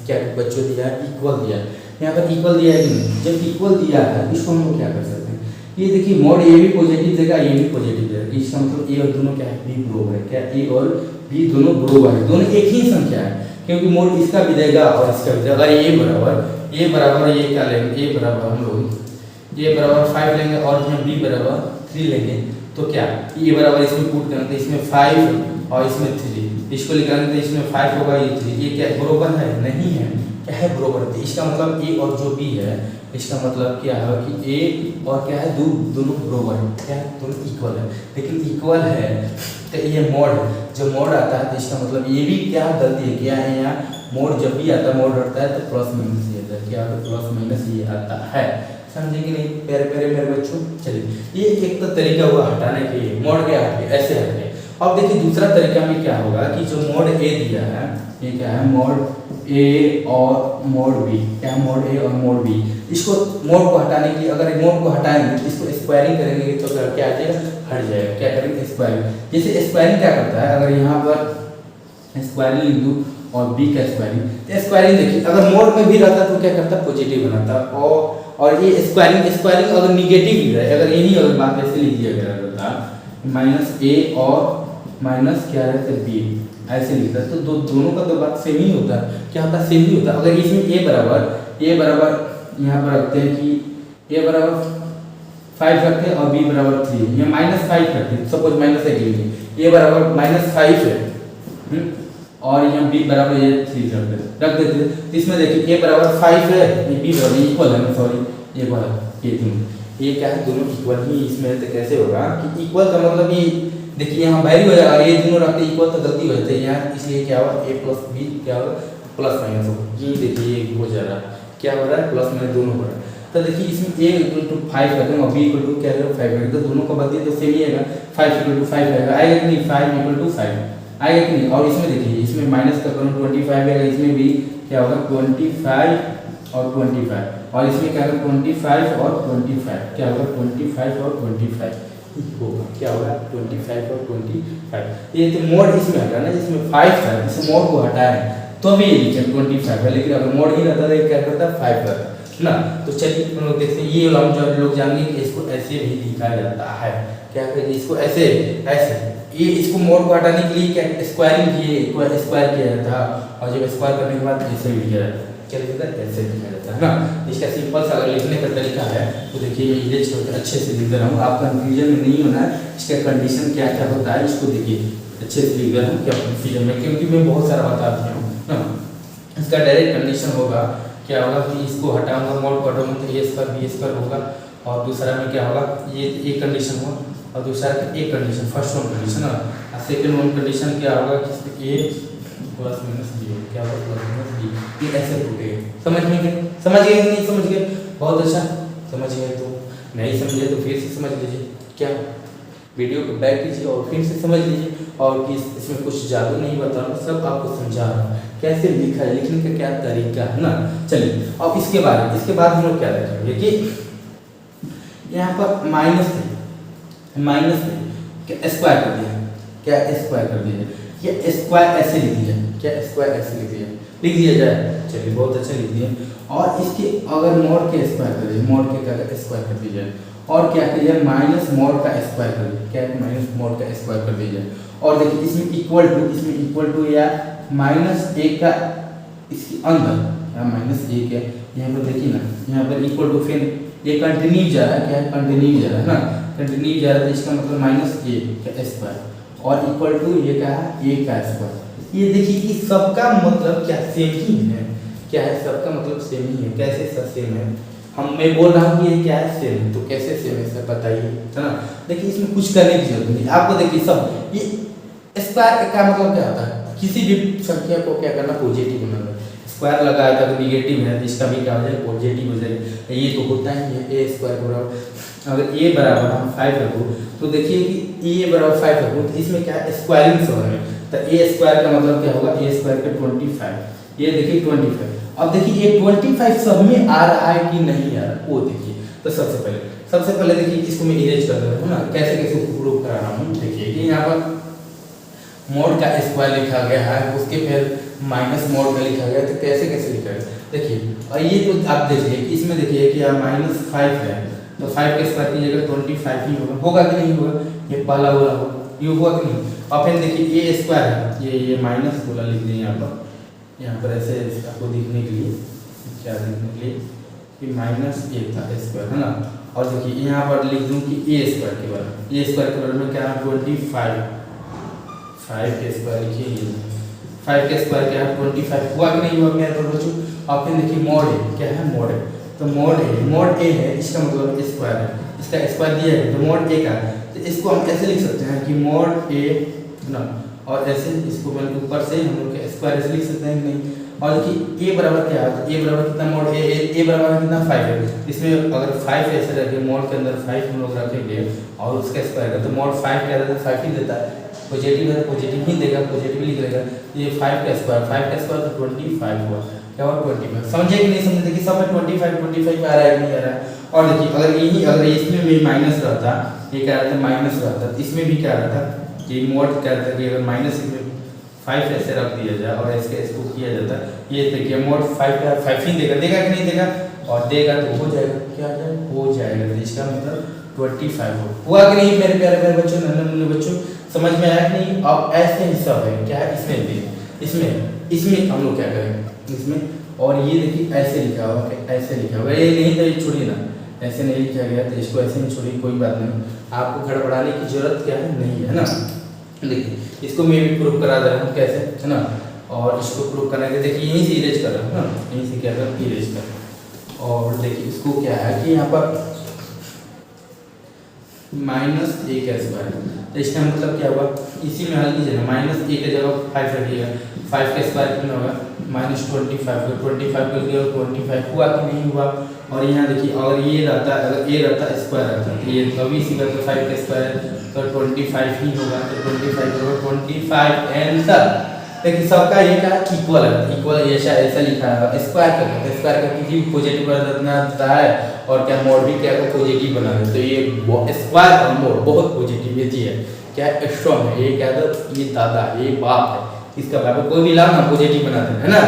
क्या बच्चों दिया है इक्वल दिया है, यहाँ पर इक्वल दिया है कि नहीं, जब इक्वल दिया है इसको हम लोग क्या कर सकते हैं, ये देखिए मोड ए भी पॉजिटिव देगा ये भी पॉजिटिव देगा, इसका मतलब ए और दोनों क्या है, बी बरोबर है। क्या ए और बी दोनों बरोबर है, दोनों एक ही संख्या है, क्योंकि मोड इसका भी देगा और इसका भी देगा। अगर ए बराबर ये क्या लेंगे, ए बराबर हम लोग ए बराबर 5 लेंगे और यहाँ बी बराबर 3 लेंगे, तो क्या ए बराबर इसमें पुट करेंगे तो इसमें 5 और इसमें 3, इसको निकालेंगे तो इसमें 5 होगा, ये 3, ये क्या बरोबर है, नहीं है, क्या है बरोबर। तो इसका मतलब ए और जो बी है, इसका मतलब क्या है कि ए और क्या है, दोनों बरोबर है, क्या है, दोनों इक्वल है। लेकिन इक्वल है तो ये मोड है, जब मोड आता है तो इसका मतलब ये भी क्या गलती है, क्या है यहाँ मोड जब भी आता है, मोड आता है तो प्लस माइनस ये आता है, क्या होता है, प्लस माइनस ये आता है। समझे कि नहीं प्यारे प्यारे मेरे बच्चों। चलिए ये एक तो तरीका हुआ हटाने के लिए, मोड के हट के ऐसे हट के। अब देखिए दूसरा तरीका में क्या होगा कि जो मोड ए दिया है, ये क्या है, मोड ए और मोड बी, क्या है, मोड ए और मोड बी। इसको मोड को हटाने के लिए, अगर मोड को हटाएंगे तो इसको स्क्वायरिंग करेंगे तो क्या आ जाएगा, हट जाएगा। क्या करेंगे, स्क्वायरिंग। जैसे स्क्वायरिंग क्या करता है, अगर यहाँ पर स्क्वायरिंग लिख दूँ और बी का स्क्वायरिंग, तो स्क्वायरिंग देखिए अगर मोड में भी रहता तो क्या करता, पॉजिटिव बनाता। और ये स्क्वायरिंग अगर निगेटिव भी है, अगर यही अगर बात ऐसे लिख दिया गया रहता माइनस ए और माइनस क्या रहता बी, ऐसे लिखता तो दोनों का तो बात सेम ही होता है। क्या होता है, सेम ही होता है। अगर इसमें ए बराबर यहाँ पर रखते हैं कि ए बराबर 5 रखते हैं और बी बराबर 3, या -5 रखते हैं, सपोज -1 लीजिए, ए बराबर -5 है और यहाँ बी बराबर ये 3 रख देते तो इसमें देखिए ए बराबर 5 है, ये बी बराबर इक्वल है, सॉरी ये वाला ये दोनों, ये क्या है, दोनों इक्वल ही। इसमें तो कैसे होगा कि इक्वल का मतलब ये देखिए यहाँ वैल्यू हो जाएगा, ये दोनों रखते इक्वल तो गलती हो जाती है यहाँ, इसलिए क्या होगा, ए प्लस बी क्या होगा, प्लस माइनस होगा। ये देखिए ये हो जा रहा है, क्या हो रहा है, प्लस माइनस दोनों हो रहा है। तो देखिए इसमें ए इक्वल टू 5 रखेंगे और बी इक्वल टू क्या है, 5 रखेंगे, तो दोनों का बदलिए तो सेम ही आएगा, 5 इक्वल टू 5 आएगा, आएगा कि नहीं, 5 इक्वल टू 5 आएगा कि नहीं। और इसमें देखिए इसमें माइनस का करूँ 25 आएगा, इसमें भी क्या होगा 25 और 25, और इसमें क्या होगा 25 और 25, क्या होगा 25 और 25 होगा, क्या होगा 25 और 25। ये तो मोड इसमें हटा ना, जिसमें 5 था इस मोड को हटाए तो भी ये लिखे 25 है, लेकिन अगर मोड ही रहता तो क्या करता 5 रहता ना। तो चलिए हम लोग देखते हैं, ये हम जो लोग जानेंगे कि इसको ऐसे भी लिखा जाता है, क्या कहते हैं इसको, ऐसे ये इसको मोड को हटाने के लिए क्या स्क्वायरिंग किए, स्क्वायर किया जाता है, और जब स्क्वायर करने के बाद ऐसे भी लिखा जाता है, क्या लिखा जाता है, ऐसे लिखा जाता है ना। इसका सिंपल सा अगर लिखने का तरीका है तो देखिए ये इरेज करके अच्छे से लिख रहा हूँ, आपका कंफ्यूजन में नहीं होना है, इसका कंडीशन क्या क्या होता है इसको देखिए अच्छे से लिख रहा हूँ, क्या कंफ्यूजन में, क्योंकि मैं बहुत सारा बता दिया हूँ ना। इसका डायरेक्ट कंडीशन होगा, क्या होगा कि इसको हटाऊंगा, मोड को हटाऊंगा तो ए स्क्वायर बी स्क्वायर होगा, और दूसरा में क्या होगा, ये एक कंडीशन हुआ, और दूसरा एक कंडीशन, फर्स्ट वन कंडीशन और सेकंड वन कंडीशन क्या होगा कि ए प्लस माइनस बी, क्या होगा प्लस माइनस बी, ये ऐसे टूटेगा। समझ गए कि नहीं समझ गए, बहुत अच्छा समझ गए। तो नहीं समझे तो फिर से समझ लीजिए, क्या वीडियो को बैक कीजिए और फिर से समझ लीजिए, और कि इसमें कुछ जादू नहीं बता रहा हूँ, सब आपको समझा रहा हूँ कैसे लिखा है, लिखने का क्या तरीका है ना। चलिए अब इसके बाद हम लोग क्या देखेंगे कि यहाँ पर माइनस क्या स्क्वायर कर दिया, क्या स्क्वायर कर दिया, या स्क्वायर ऐसे लिख दिया, क्या स्क्वायर ऐसे लिख दिया जाए। चलिए बहुत अच्छा लिख दिया, और इसके अगर मोड के स्क्वायर कर दिए, मोड के क्या स्क्वायर कर दिया जाए, और क्या किया जाए माइनस मोड का स्क्वायर कर दिया, क्या माइनस मोड का स्क्वायर कर दिया जाए। और देखिए इसमें इक्वल टू या -1 का इसके अंदर या -1 है, यहाँ पर देखिए ना, यहाँ पर इक्वल टू फिर ये कंटिन्यू जा रहा है, क्या कंटिन्यू जा रहा है ना, कंटिन्यू जा रहा है, तो इसका मतलब -a का स्क्वायर और इक्वल टू ये क्या है a का स्क्वायर। ये देखिए कि सबका मतलब क्या सेम ही है, क्या है सबका मतलब सेम ही है। कैसे सब सेम है, मैं बोल रहा हूँ कि ये क्या है सेम, तो कैसे सेम है सर बताइए, है ना। देखिए इसमें कुछ करने की जरूरत नहीं आपको, देखिए सब ये स्क्वायर का मतलब क्या होता है, किसी भी संख्या को क्या करना पॉजिटिव बनाना। स्क्वायर लगाया था तो निगेटिव है, तो इसका भी क्या हो जाएगा पॉजिटिव हो जाएगा, ये तो होता ही है। ए स्क्वायर बराबर, अगर ए बराबर हम 5 रखो तो देखिए कि ए बराबर 5 रखो तो इसमें क्या है स्क्वायरिंग से होगा, तो ए स्क्वायर का मतलब क्या होगा, ए स्क्वायर का 25, ये देखिए 25। अब देखिए ये 25 सब में आ रहा है कि नहीं आ रहा वो देखिए। तो सबसे पहले देखिए इसको मैं इरेज कर रहा हूँ ना, कैसे प्रूव करा रहा हूँ। देखिए कि यहाँ पर मोड का स्क्वायर लिखा गया है, उसके फिर माइनस मोड का लिखा गया, तो कैसे लिखा गया देखिए। और ये तो आप देखिए इसमें देखिए कि यहाँ -5 है, तो 5 के स्क्वायर कीजिएगा 25 ही होगा कि नहीं होगा, ये पहला वाला होगा, ये हुआ कि नहीं। और फिर देखिए ए स्क्वायर है, ये माइनस बोला लिख दिए यहाँ पर ऐसे आपको दिखने के लिए, क्या दिखने के लिए कि माइनस ए था स्क्वायर है ना। और देखिए यहाँ पर लिख दूँ कि ए स्क्वायर के बारे में, ए स्क्वायर के बारे में क्या है 25, 5 के स्क्वायर लिखिए, 5 के स्क्वायर क्या है 25 हुआ कि नहीं हुआ मेरे पर बच्चों। और फिर देखिए मॉड ए क्या है, मॉड ए, तो मॉड ए है, इसका मतलब स्क्वायर है, इसका स्क्वायर दिया है तो मॉड ए का है, तो इसको हम ऐसे लिख सकते हैं कि मॉड ए ना, और ऐसे इसको मैंने ऊपर से हम लोग स्क्वायर ऐसे लिख सकते हैं कि नहीं। और देखिए ए बराबर क्या है, ए बराबर कितना मॉड ए बराबर कितना 5 है, इसमें अगर 5 ऐसे रखें मॉड के अंदर 5 हम लोग रखेंगे और उसका स्क्वायर का, तो मॉड 5 क्या रहता है 5 ही देता है, पॉजिटिव है पॉजिटिव ही देगा, पॉजिटिव लिख लेगा। ये 5 का स्क्वायर तो 25 हुआ, क्या हुआ 25। समझे कि नहीं समझे, देखिए सब में 25 आ रहा है कि नहीं आ रहा है। और देखिए अगर इसमें भी माइनस रहता, ये क्या रहता माइनस रहता, तो इसमें भी क्या रहता, ये मॉड क्या रहता कि अगर माइनस में 5 ऐसे रख दिया जाए और इसको किया जाता, ये देखिए मॉड 5 का 5 ही देगा कि नहीं देगा, और देगा तो हो जाएगा, क्या हो जाएगा, तो इसका मतलब 25 हुआ कि नहीं मेरे प्यारे प्यारे बच्चों, नन्हे बच्चों, समझ में आया कि नहीं। अब ऐसे ही सब है क्या है, इसमें भी इसमें हम लोग क्या करेंगे इसमें, और ये देखिए ऐसे लिखा हुआ, ऐसे लिखा हुआ, ये नहीं तो ये छोड़िए ना, ऐसे नहीं लिखा गया तो इसको ऐसे ही छोड़िए, कोई बात नहीं, आपको गड़बड़ाने की जरूरत क्या है नहीं है ना। देखिए इसको मैं भी प्रूव करा दे रहा हूँ कैसे है ना, और इसको प्रूव करने के देखिए यहीं से इरेज कर रहा हूँ ना, यहीं से क्या कर इरेज कर, और देखिए इसको क्या है कि यहाँ पर माइनस ए का स्क्वायर, तो इसका मतलब क्या हुआ, इसी में हल कीजिए ना, माइनस ए के जगह 5 रखिएगा, 5 का स्क्वायर कितना होगा -25, 25 कर दिया 25 हुआ कि नहीं हुआ। और यहाँ देखिए अगर ये रहता, अगर ए रहता स्क्वायर रहता, तो ये कभी इसी का 5 का स्क्वायर तो 25 ही होगा, तो 25 आंसर। देखिए सबका ये क्या इक्वल है, इक्वल ऐसा लिखा है, स्क्वायर का किसी भी पॉजिटिव रहता है, और क्या मोड भी क्या पॉजिटिव बना है, तो ये स्क्वायर और मोड बहुत पॉजिटिविटी है, क्या स्ट्रॉन्ग है, ये क्या था ये दादा ये बाप है, इसका बाप कोई भी लाओ ना पॉजिटिव बनाते हैं ना,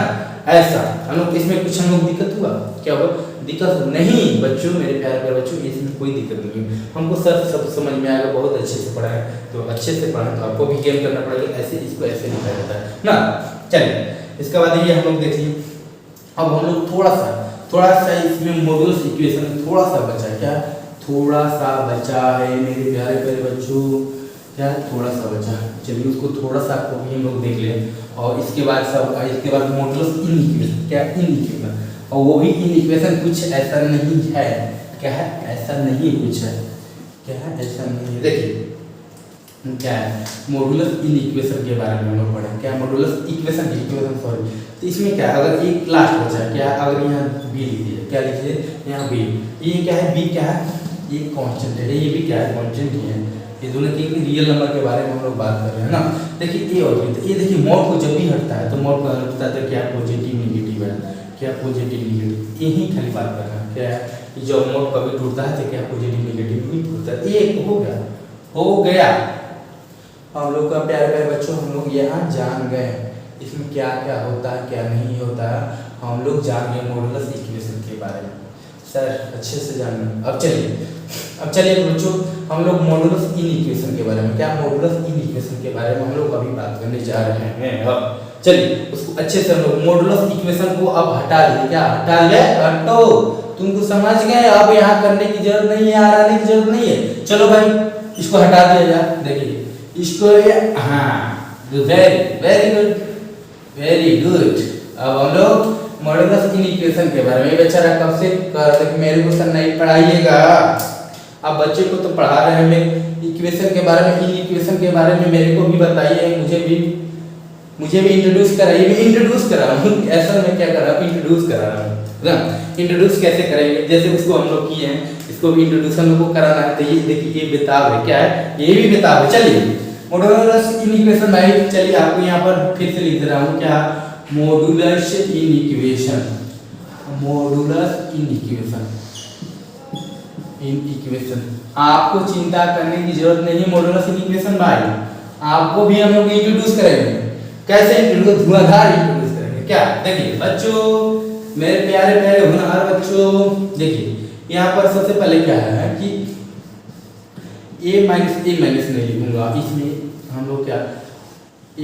ऐसा हम लोग इसमें कुछ हम लोग दिक्कत हुआ, क्या हुआ दिक्कत नहीं बच्चों, मेरे प्यारे प्यारे बच्चों, इसमें कोई दिक्कत नहीं है, हमको सब समझ में आएगा, बहुत अच्छे से पढ़ा है, तो अच्छे से पढ़ा तो आपको भी गेम करना पड़ेगा, ऐसे इसको ऐसे लिखा जाता है ना। चलिए इसके बाद ये हम लोग देखिए, अब हम लोग थोड़ा सा इसमें मॉड्यूलस इक्वेशन थोड़ा सा बचा है, क्या थोड़ा सा बचा है मेरे प्यारे प्यारे बच्चों, क्या थोड़ा सा बचा है, चलिए उसको थोड़ा सा आपको भी हम लोग देख लें, और इसके बाद मॉड्यूलस इन इक्वेशन, क्या इन इक्वेशन, और वो भी इन इक्वेशन कुछ ऐसा नहीं है, क्या है ऐसा नहीं कुछ है, क्या है ऐसा नहीं है। देखिए क्या है मॉड्यूलस इन इक्वेशन के बारे में हम लोग पढ़े, क्या मॉड्यूलस इक्वेशन सॉरी, तो इसमें क्या अगर एक लास्ट बचा है, क्या अगर यहाँ बी लिखिए, क्या लिखिए यहाँ बी, ये क्या है बी क्या है ये कांस्टेंट है, ये भी क्या है कांस्टेंट ही है, ये दोनों के रियल नंबर के बारे में हम लोग बात कर रहे हैं ना। देखिए ए और बी, तो ये देखिए मॉड को जब भी हटता है तो मॉड को हटता है तो क्या पॉजिटिव नेगेटिव है, क्या पॉजिटिव नेगेटिव, यही खाली बात कर रहा है, क्या है कि जब मॉड कभी टूटता है तो क्या पॉजिटिव नेगेटिव भी टूटता है, ये हो गया हम लोग का प्यारे प्यारे बच्चों, हम लोग यहाँ जान गए इसमें क्या क्या होता है क्या नहीं होता है, हम लोग जान गए मॉड्यूलस इक्वेशन के बारे में, सर अच्छे से जान गए। अब चलिए बच्चों हम लोग मॉड्यूलस इन इक्वेशन के बारे में, क्या मॉड्यूलस इन इक्वेशन के बारे में हम लोग अभी बात करने जा रहे हैं। अब चलिए उसको अच्छे से हम लोग मॉड्यूलस इक्वेशन को अब हटा दिए, क्या हटा ले, हटो, तुमको समझ गए, अब यहाँ करने की जरूरत नहीं है, आने की जरूरत नहीं है, चलो भाई इसको हटा दिया जाए। देखिए इसको हाँ वेरी गुड। अब हम लोग मॉड्यूलस इन इक्वेशन के बारे में, बेचारा कब से कर रहे कि मेरे को सर नहीं पढ़ाइएगा, अब बच्चे को तो पढ़ा रहे हैं, मैं इक्वेशन के बारे में, इन इक्वेशन के बारे में मेरे को भी बताइए, मुझे भी इंट्रोड्यूस कराइए, मैं इंट्रोड्यूस करा रहा हूँ, ऐसा मैं क्या कर रहा हूँ इंट्रोड्यूस करा रहा हूँ ना। इंट्रोड्यूस कैसे करेंगे, जैसे उसको हम लोग किए हैं, इसको भी इंट्रोड्यूस हम लोग को कराना है, तो ये देखिए ये बेताब है, क्या है ये भी बेताब है। चलिए मॉड्यूलस इन इक्वेशन भाई, चलिए आपको यहाँ पर फिर से लिख दे रहा हूँ, क्या modulus in equation, modulus in equation, आपको चिंता करने की जरूरत नहीं, मॉड्यूलस इन इक्वेशन भाई आपको भी हम लोग इंट्रोड्यूस करेंगे, कैसे इंट्रोड्यूस, धुआंधार इंट्रोड्यूस करेंगे। क्या देखिए बच्चों, मेरे प्यारे प्यारे होनहार बच्चों, देखिए यहाँ पर सबसे पहले क्या है कि ए माइनस नहीं लिखूंगा, इसमें हम लोग क्या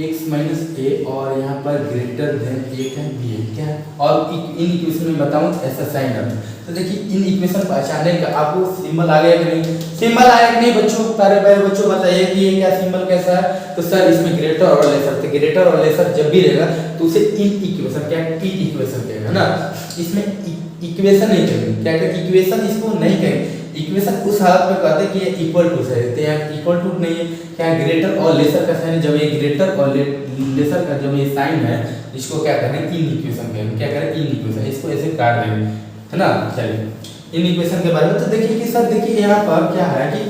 x माइनस ए और यहाँ पर ग्रेटर देन ए का बी है क्या है। और इन इक्वेशन में बताऊँ ऐसा साइन आता है। तो देखिए इन इक्वेशन पहचानने का आपको सिंबल आ गया कि नहीं, सिंबल आया कि नहीं बच्चों, प्यारे प्यारे बच्चों बताइए कि ये क्या सिंबल कैसा है। तो सर इसमें ग्रेटर और लेसर, तो ग्रेटर और लेसर जब भी रहेगा तो उसे इन इक्वेशन क्या टी इक्वेशन कहेगा ना, इसमें इक्वेशन नहीं कहेंगे, क्या कहें इक्वेशन इसको नहीं कहेंगे। इक्वेशन उस हालत में कहते हैं कि ये इक्वल टू से है, यहाँ इक्वल टू नहीं है, क्या ग्रेटर और लेसर का साइन, जब ये ग्रेटर और लेसर का जब ये साइन है इसको क्या करें इन इक्वेशन कहेंगे, क्या करें इन इक्वेशन, इसको ऐसे काट देंगे है ना। चलिए इन इक्वेशन के बारे में तो देखिए कि सर देखिए यहाँ पर क्या है कि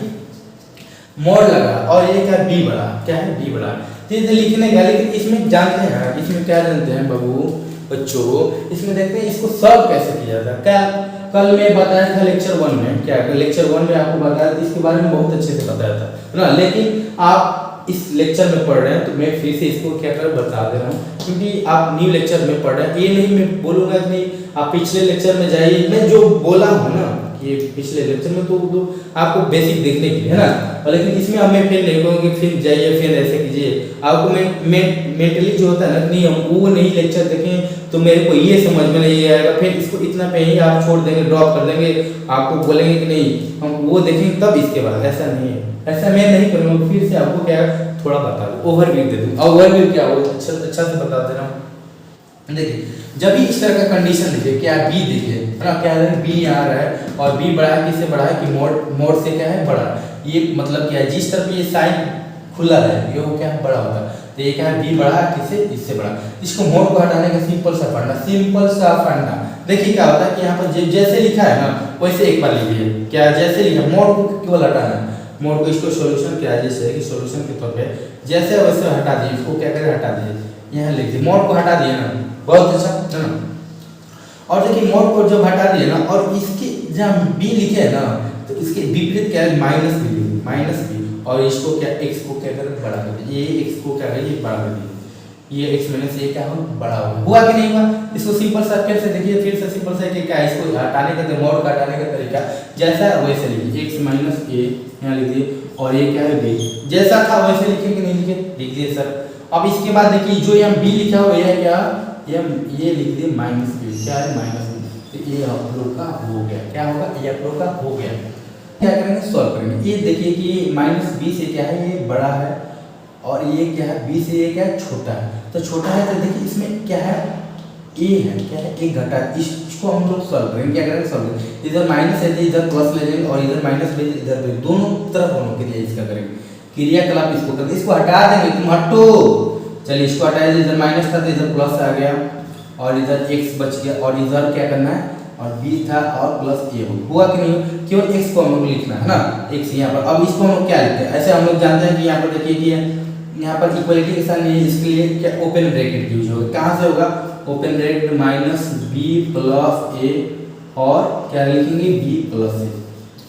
मोड लगा और ये क्या बी बड़ा, क्या है बी बड़ा, तो ये लिखने का, लेकिन इसमें जानते हैं, इसमें क्या जानते हैं बाबू बच्चों, इसमें देखते हैं इसको सॉल्व कैसे किया जाता है। क्या कल मैं बताया था लेक्चर 1 में, क्या लेक्चर 1 में आपको बताया था, इसके बारे में बहुत अच्छे से बताया था है ना, लेकिन आप इस लेक्चर में पढ़ रहे हैं तो मैं फिर से इसको क्या कर बता दे रहा हूँ, क्योंकि आप न्यू लेक्चर में पढ़ रहे हैं। ये नहीं मैं बोलूँगा कि आप पिछले लेक्चर में जाइए, मैं जो बोला हूँ ना कि पिछले लेक्चर में तो आपको बेसिक देखने के लिए है ना, और लेकिन इसमें अब मैं फिर नहीं कहूँगी फिर जाइए फिर ऐसे कीजिए, आपको मेंटली जो होता है ना नहीं हम वो नहीं लेक्चर देखें तो मेरे को ये समझ में नहीं आएगा, फिर इसको इतना पे ही आप छोड़ देंगे, ड्रॉप कर देंगे, आपको बोलेंगे कि नहीं हम वो देखेंगे तब इसके बाद, ऐसा नहीं है, ऐसा मैं नहीं करूँगा। फिर से आपको क्या थोड़ा बता दूँ, ओवरव्यू दे दूँ, ओवरव्यू क्या हो अच्छा से बता दे रहा हूँ। देखिए जब भी इस तरह का कंडीशन देखिए, क्या बी देखिए है ना, क्या है बी आ रहा है और बी बड़ा है, किससे बड़ा है कि मोड से क्या है बड़ा, ये मतलब क्या है जिस तरफ ये साइन खुला है ये वो क्या है बड़ा होता है, तो ये क्या है बी बड़ा है किससे इससे बड़ा। इसको मोड को हटाने का सिंपल सा फंडा देखिए क्या होता है कि यहाँ पर जैसे लिखा है ना वैसे एक बार लिखिए, क्या जैसे लिखा मोड को केवल हटाना है, मोड को इसको सॉल्यूशन क्या है जैसे कि सॉल्यूशन के तौर पे जैसे वैसे हटा दीजिए, इसको क्या करें हटा दीजिए, यहाँ लिख दीजिए मोड को हटा दिए ना, बहुत अच्छा है ना। और देखिए मोड को जब हटा दिए ना और इसके जहाँ बी लिखे है ना तो इसके विपरीत क्या है माइनस बी, और इसको क्या x को क्या करें बड़ा कर दीजिए, ये x को क्या करिए बड़ा कर दीजिए, ये x माइनस ये क्या हो बड़ा हुआ कि नहीं हुआ। इसको सिंपल सा फिर से देखिए, फिर से सिंपल सा कि क्या इसको हटाने का मोड का हटाने का तरीका जैसा है वैसे लिखिए, x माइनस a यहाँ लिख दिए और ये क्या है b, जैसा था वैसे लिखे कि नहीं लिखे लिख दिए सर। अब इसके बाद देखिए जो यहाँ b लिखा हुआ है क्या ये लिख दिए माइनस b, क्या है माइनस b, तो ये आप लोग का हो गया, क्या होगा ये आप लोग का हो गया। क्या करेंगे सॉल्व करेंगे, ये देखिए कि माइनस बी से क्या है ये बड़ा है और ये क्या है बी से ये क्या है छोटा है, तो छोटा है तो देखिए इसमें क्या है ए है, क्या है एक घटा, इसको हम लोग सॉल्व करेंगे, क्या करेंगे सॉल्व करेंगे, इधर माइनस है इधर प्लस ले लेंगे और इधर माइनस ले इधर ले, दोनों तरफ हम लोग क्रिया इसका करेंगे, क्रियाकलाप इसको करेंगे, इसको हटा देंगे तुम हटो, चलिए इसको हटा दीजिए, इधर माइनस था तो इधर प्लस आ गया और इधर x बच गया और इधर क्या करना है और b था और प्लस a हुआ कि नहीं, केवल x को हम लोग लिखना है ना, x यहाँ पर। अब इसको हम लोग क्या लिखते हैं, ऐसे हम लोग जानते हैं कि यहाँ पर देखिए कि यहाँ पर इक्वलिटी के साथ नहीं, इसके लिए क्या ओपन ब्रैकेट यूज होगा, कहाँ से होगा open bracket minus b plus a और क्या लिखेंगे b प्लस a,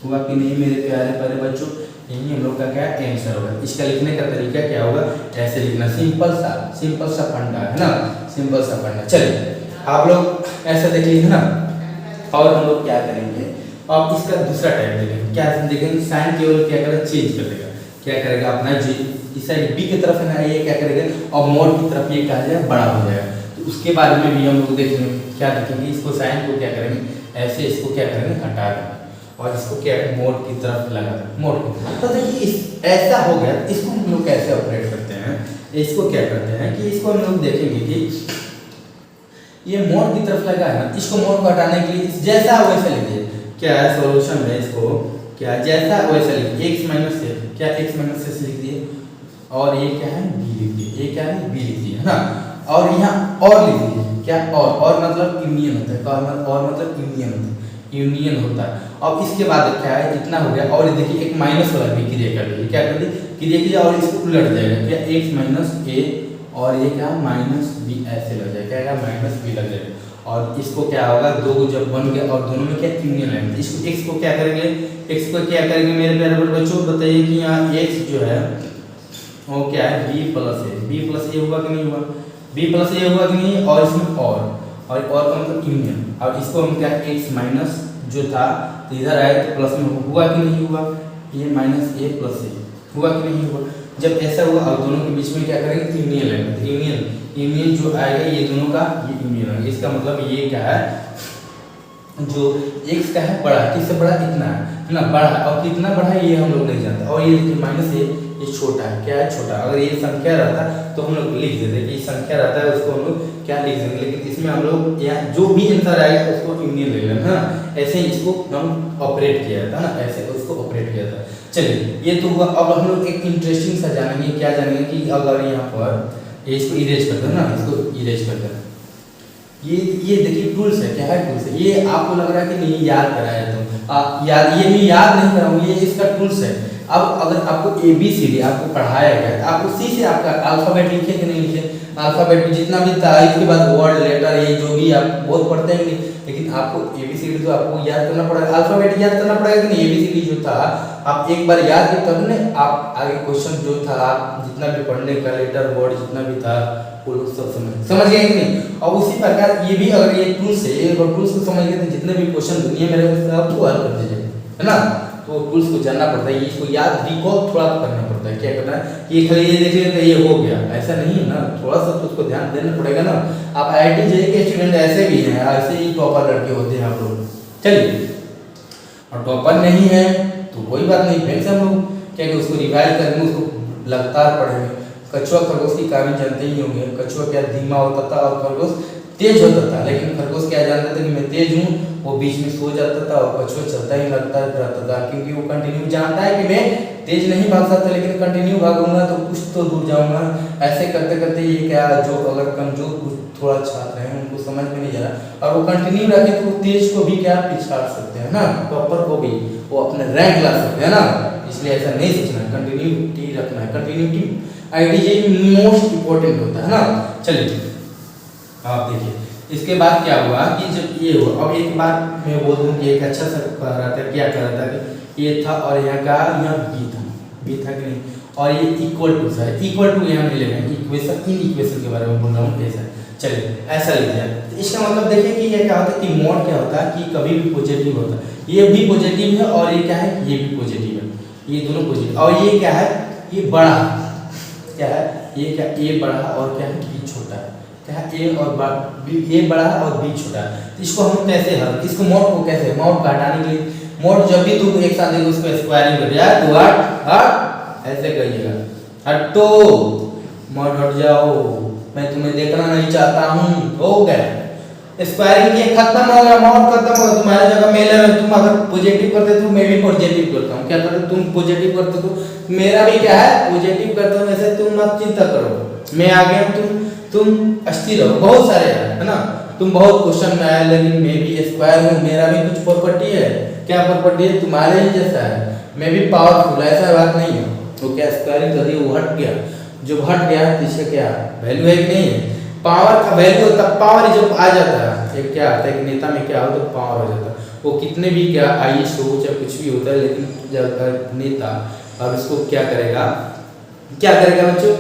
हुआ कि नहीं मेरे प्यारे प्यारे बच्चों, यही हम लोग का क्या आंसर होगा। इसका लिखने का तरीका क्या होगा ऐसे लिखना, सिंपल सा फंडा है ना, सिंपल सा फंडा। चलिए आप लोग ऐसा देख लीजिए ना, और हम लोग क्या करेंगे अब इसका दूसरा टाइप देखेंगे, क्या देखेंगे साइन केवल क्या करेगा चेंज कर देगा, क्या करेगा अपना जी इस साइड बी की तरफ है ना ये क्या करेगा और मोड की तरफ ये कहा जाएगा बड़ा हो जाएगा, तो उसके बारे में भी हम लोग देखेंगे, क्या देखेंगे इसको साइन को क्या करेंगे ऐसे इसको क्या करेंगे हटा देंगे और इसको क्या मोड की तरफ लगा देंगे, मोड की तरफ। तो देखिए ऐसा हो गया, इसको हम लोग कैसे ऑपरेट करते हैं, इसको क्या करते हैं कि इसको हम लोग देखेंगे कि ये मोड की तरफ लगा है ना, इसको मोड को हटाने के लिए जैसा वैसा लिखिए, क्या है सॉल्यूशन में इसको क्या जैसा वैसा लिखिए, x माइनस से क्या x माइनस से लिख दिए और ये क्या है b लिख दिए, ये क्या है b लिख दिए है ना, और यहाँ और लिख दिए क्या और मतलब यूनियन होता है, और मतलब यूनियन होता है। अब इसके बाद क्या है इतना हो गया और देखिए एक माइनस वाला भी क्रिया कर लीजिए, क्या कर दी क्रिया कीजिए और इसको उलट जाएगा, क्या x माइनस a और ये क्या माइनस बी ऐसे लग जाएगा, क्या माइनस बी लग जाएगा और इसको क्या होगा दो को जब बन गया और दोनों में क्या यूनियन लाएंगे, इसको x को क्या करेंगे, x को क्या करेंगे मेरे प्यारे बच्चों बताइए कि यहाँ x जो है वो क्या है b प्लस a हुआ कि नहीं हुआ, b प्लस a हुआ कि नहीं, और इसमें और का मतलब यूनियन, अब इसको हम क्या x माइनस जो था तो इधर आए तो प्लस में हुआ कि नहीं हुआ, ये माइनस ए प्लस ए हुआ कि नहीं हुआ। जब ऐसा हुआ और दोनों के बीच में क्या करेंगे, यूनियन लेंगे। यूनियन जो आएगा ये दोनों का ये यूनियन होगा। इसका मतलब ये क्या है, जो x का है बड़ा, किससे बड़ा, इतना है ना, बड़ा है। और कितना बड़ा है ये हम लोग नहीं जानते। और ये देखिए माइनस ये छोटा है, क्या है, छोटा। अगर ये संख्या रहता तो हम लोग लिख देते कि संख्या रहता है उसको हम लोग क्या लिख देंगे, लेकिन इसमें हम लोग यहाँ जो भी आंसर आएगा उसको यूनियन ले लेना है ना। ऐसे ही इसको हम ऑपरेट किया था ना, ऐसे उसको ऑपरेट किया था। चलिए ये तो हुआ। अब हम लोग एक इंटरेस्टिंग सा जानेंगे, क्या जानेंगे कि अगर यहाँ पर इसको इरेज कर दो ना, इसको इरेज कर दो। ये देखिए टूल्स है, क्या है टूल्स है। ये आपको लग रहा है कि नहीं याद कराया तो याद, ये मैं याद नहीं कराऊंगी, ये इसका टूल्स है। अब अगर आपको ABCD आपको पढ़ाया गया तो आप उसी से आपका अल्फाबेट लिखे कि नहीं लिखे, अल्फाबेट में जितना भी था, इसके बाद वर्ड लेटर ये जो भी आप बहुत पढ़ते हैं, लेकिन आपको ABCD तो आपको याद करना पड़ेगा, अल्फाबेट याद करना पड़ेगा कि नहीं। ABCD जो था आप एक बार याद किए तब ने आप आगे क्वेश्चन जो था आप जितना भी पढ़ने का लेटर वर्ड जितना भी था वो लोग सब समझ गए कि नहीं। और उसी प्रकार ये भी अगर ये टूल्स है, ये टूल्स को समझ गए तो जितने भी क्वेश्चन दुनिया में रहेंगे आपको हल कर दीजिए, है ना। तो टूल्स को जानना पड़ता है, इसको याद रिकॉल थोड़ा करना पड़ता है। क्या करना है, ये खाली ये देखिए तो ये हो गया, ऐसा नहीं है ना, थोड़ा सा तो उसको ध्यान देना पड़ेगा ना। आप IIT JEE के स्टूडेंट ऐसे भी हैं, ऐसे ही टॉपर लड़के होते हैं आप लोग। चलिए, और टॉपर नहीं है तो कोई बात नहीं, फिर से हम लोग क्या कि उसको रिवाइज करेंगे, उसको लगातार पढ़ेंगे। कछुआ खरगोश की कहानी जानते ही होंगे। कछुआ क्या धीमा होता था और खरगोश तेज होता था, लेकिन खरगोश क्या जानता था कि मैं तेज हूँ, वो बीच में सो जाता था और कछुआ चलता ही लगता रहता था, क्योंकि वो कंटिन्यू जानता है कि मैं तेज नहीं भाग सकता, लेकिन कंटिन्यू भागूंगा तो कुछ तो दूर जाऊंगा। ऐसे करते करते ये क्या, जो अगर कमजोर थोड़ा छात्र हैं उनको समझ में नहीं जा रहा और वो कंटिन्यू रखे तो तेज को भी क्या पिछाड़ सकते हैं ना, टॉपर को भी वो अपने रैंक ला सकते हैं ना। इसलिए ऐसा नहीं सोचना है, कंटिन्यूटी रखना है। Continuity IIT JEE most important होता है ना। चलिए आप देखिए इसके बाद क्या हुआ कि जब ये हुआ, अब एक बात मैं बोल दूं कि एक अच्छा सा कह रहा था, क्या कह रहा था कि ये था और यहाँ का यहाँ बी था कि नहीं, और ये इक्वल टू था, इक्वल टू यहाँ मिलेगा इक्वेशन, इन इक्वेशन के बारे में बोल रहा हूँ ऐसा। चलिए ऐसा लिख दिया, तो इसका मतलब देखिए कि ये क्या होता है कि मोड क्या होता है कि कभी भी पॉजिटिव होता है, ये भी पॉजिटिव है और ये क्या है, ये भी पॉजिटिव है, ये दोनों पॉजिटिव। और ये क्या है, ये बड़ा क्या है, ये क्या, ए बड़ा और क्या है, बी छोटा है, क्या है, ए बड़ा और बी छोटा है। तो इसको हम कैसे हल, इसको मोड को कैसे, मोड को हटाने के लिए, मोड जब भी तुम एक साथ देखो उसको स्क्वायरिंग कर दिया तो हट ऐसे करिएगा, हटो मोड हट जाओ, मैं तुम्हें देखना नहीं चाहता हूँ, हो गया स्क्वायरिंग ये खत्म हो गया, मोड खत्म हो गया। तुम्हारी जगह मेले में तुम अगर पॉजिटिव करते तो मैं भी पॉजिटिव करता हूँ, क्या करते तुम पॉजिटिव करते तो मेरा भी क्या है पॉजिटिव करता हूँ, वैसे तुम मत चिंता करो, मैं आ गया, तुम अस्थिर रहो। बहुत सारे है ना, तुम बहुत क्वेश्चन में आए, लेकिन मैं भी स्क्वायर हूँ, मेरा भी कुछ प्रॉपर्टी है, क्या प्रॉपर्टी है, तुम्हारे ही जैसा है, मैं भी पावरफुल, ऐसा बात नहीं है। तो क्या स्क्वायरिंग कर दी, वो हट गया, जब हट गया तो इसका क्या वैल्यू है कि नहीं है, पावर का वैल्यू होता है, पावर जब आ जाता है, एक क्या आता है कि नेता में क्या हो तो पावर हो जाता है, वो कितने भी क्या IAS हो चाहे कुछ भी होता है, लेकिन जब नेता अब इसको क्या करेगा बच्चों,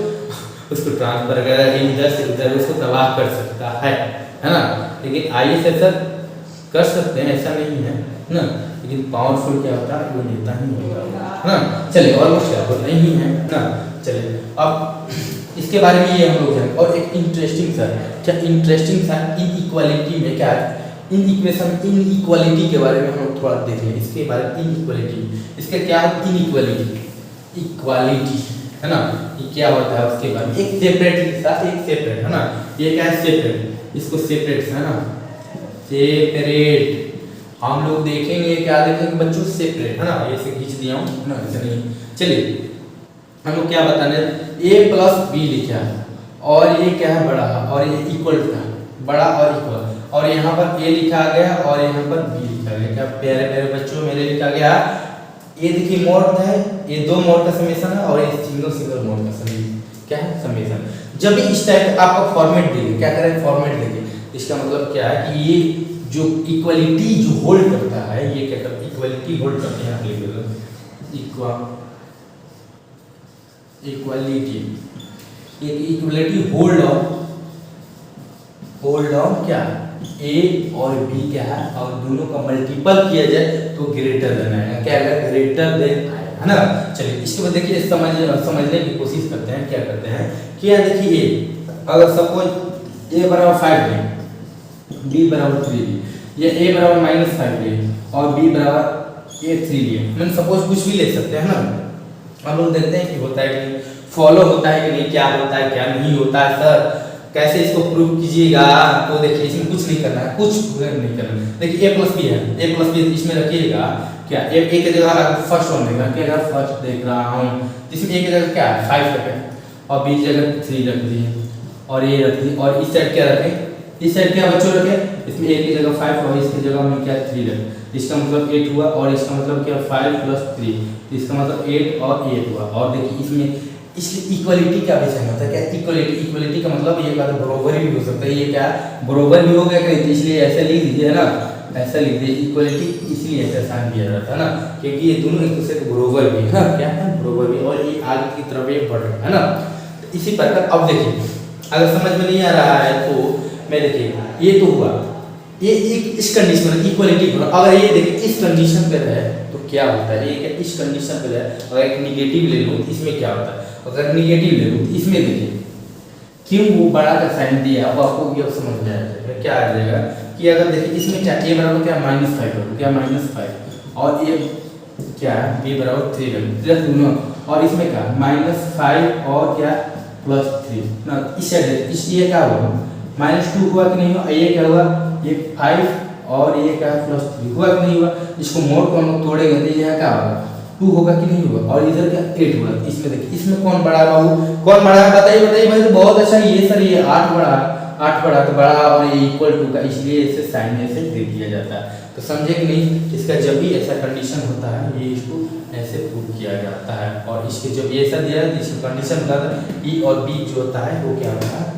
उसको ट्रांसफर करेगा इधर से उधर, उसको तबाह कर सकता है ना। लेकिन IAS ऐसा कर सकते हैं, ऐसा नहीं है ना, लेकिन पावरफुल क्या होता है, वो नेता ही होगा ना। चलिए और कुछ क्या नहीं है ना। चलिए अब इसके बारे में ये हम लोग जानें। और एक इंटरेस्टिंग सा, क्या इंटरेस्टिंग सा इनइक्वालिटी में क्या है, इन इक्वेशन इनइक्वालिटी के बारे में हम लोग थोड़ा देख लें, इसके बारे में इनइक्वालिटी, इसका क्या है इनइक्वालिटी, इक्वालिटी है ना, ये क्या होता है उसके बारे में एक सेपरेट है ना, ये क्या है सेपरेट, इसको सेपरेट है ना, सेपरेट हम लोग देखेंगे, क्या देखेंगे बच्चों, सेपरेट है ना, ऐसे खींच दिया हूँ ना, ऐसा नहीं। चलिए हम लोग क्या बताने, a प्लस बी लिखा है और ये क्या है बड़ा और ये इक्वल का बड़ा और इक्वल, और यहाँ पर a लिखा गया और यहाँ पर b लिखा गया। क्या प्यारे प्यारे बच्चों मेरे लिखा गया, ये देखिए मोड है, ये दो मोड का समेशन है और ये सिंगल मोड का समेशन, क्या है समेशन। जब भी इस टाइप आपका फॉर्मेट देंगे, क्या करें फॉर्मेट देंगे, इसका मतलब क्या है कि ये जो इक्वलिटी जो होल्ड करता है, ये क्या करता है इक्वलिटी होल्ड करते हैं, इक्वालिटी इक्वलिटी होल्ड ऑन क्या a और b क्या है, और दोनों का मल्टीपल किया जाए तो ग्रेटर देन आएगा, क्या आएगा ग्रेटर देन आएगा, है ना। चलिए इसके बाद देखिए समझने की कोशिश करते हैं। क्या करते हैं कि यहाँ देखिए ए, अगर सपोज ए बराबर 5 ले, बी बराबर 3 ले, या ए बराबर -5 ले और बी बराबर ए 3 ले, मैंने सपोज कुछ भी ले सकते हैं ना। हम लोग देखते हैं कि होता है कि नहीं, फॉलो होता है कि नहीं, क्या होता है क्या नहीं होता है, सर कैसे इसको प्रूव कीजिएगा। तो देखिए इसमें कुछ नहीं करना है, कुछ नहीं करना है। देखिए a प्लस बी है, a प्लस बी इसमें रखिएगा क्या, a की जगह फर्स्ट वन देगा, क्या अगर फर्स्ट देख रहा हूँ इसमें a की जगह क्या है 5 रखें और b की जगह 3 रख दिए और ये रख दिए, और इस साइड क्या रखें, इस साइड क्या बच्चों रखें, इसमें a की जगह 5 और इसकी जगह में क्या 3 रखें। इसका मतलब 8 हुआ और इसका मतलब क्या 5 + 3, इसका मतलब 8 और 8 हुआ। और देखिए इसमें इसलिए इक्वलिटी का विषय होता है, क्या इक्वलिटी का मतलब ये बात बराबर भी हो सकता है, ये क्या बराबर भी हो गया कहीं, इसलिए ऐसे लिख दीजिए है ना, ऐसा लिख दीजिए इक्वलिटी, इसलिए ऐसा साइन दिया जाता है ना, क्योंकि ये दोनों एक दूसरे के बराबर भी है, क्या है बराबर भी, और ये आगे की तरफ ये बढ़ रहा है ना। तो इसी प्रकार अब देखिए अगर समझ में नहीं आ रहा है तो मैं देखिए ये तो हुआ, ये एक इस कंडीशन में इक्वलिटी, अगर ये देखिए इस कंडीशन पे रहे तो क्या होता है, ये क्या इस कंडीशन पे रहे, अगर एक निगेटिव ले लूँ इसमें क्या होता है, अगर निगेटिव ले लूँ तो इसमें देखिए क्यों वो बड़ा का साइन दिया वो आपको ये समझ में आ जाएगा। क्या आ जाएगा कि अगर देखिए इसमें क्या a बराबर क्या -5 होगा, क्या -5 और ये क्या है b बराबर 3 प्लस दोनों, और इसमें क्या -5 और क्या +3 ना, इस साइड इस ये क्या होगा -2 हुआ कि नहीं हुआ, ये क्या हुआ ये 5 और ये क्या +3 हुआ कि नहीं हुआ। इसको मोड़ को हम तोड़ेंगे तो ये क्या होगा 2 होगा कि नहीं होगा, और इधर क्या 8 होगा। इसमें देखिए इसमें कौन बड़ा है बाबू, कौन बड़ा है बताइए बताइए भाई। तो बहुत अच्छा ये सर ये 8 बड़ा तो बड़ा और ये =2 का, इसलिए इसे साइन ऐसे दे दिया जाता है। तो समझे कि नहीं, इसका जब भी ऐसा कंडीशन होता है ये इसको ऐसे प्रूव किया जाता है, और इसके जब ये ऐसा दिया है इसका कंडीशन होता है ई और बी जो होता है वो क्या होता है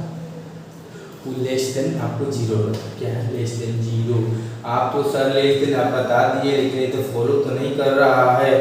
लेस देन आपको 0, क्या है लेस देन 0। आप तो सर लेस देन आप बता दिए लेकिन ये तो फॉलो तो नहीं कर रहा है।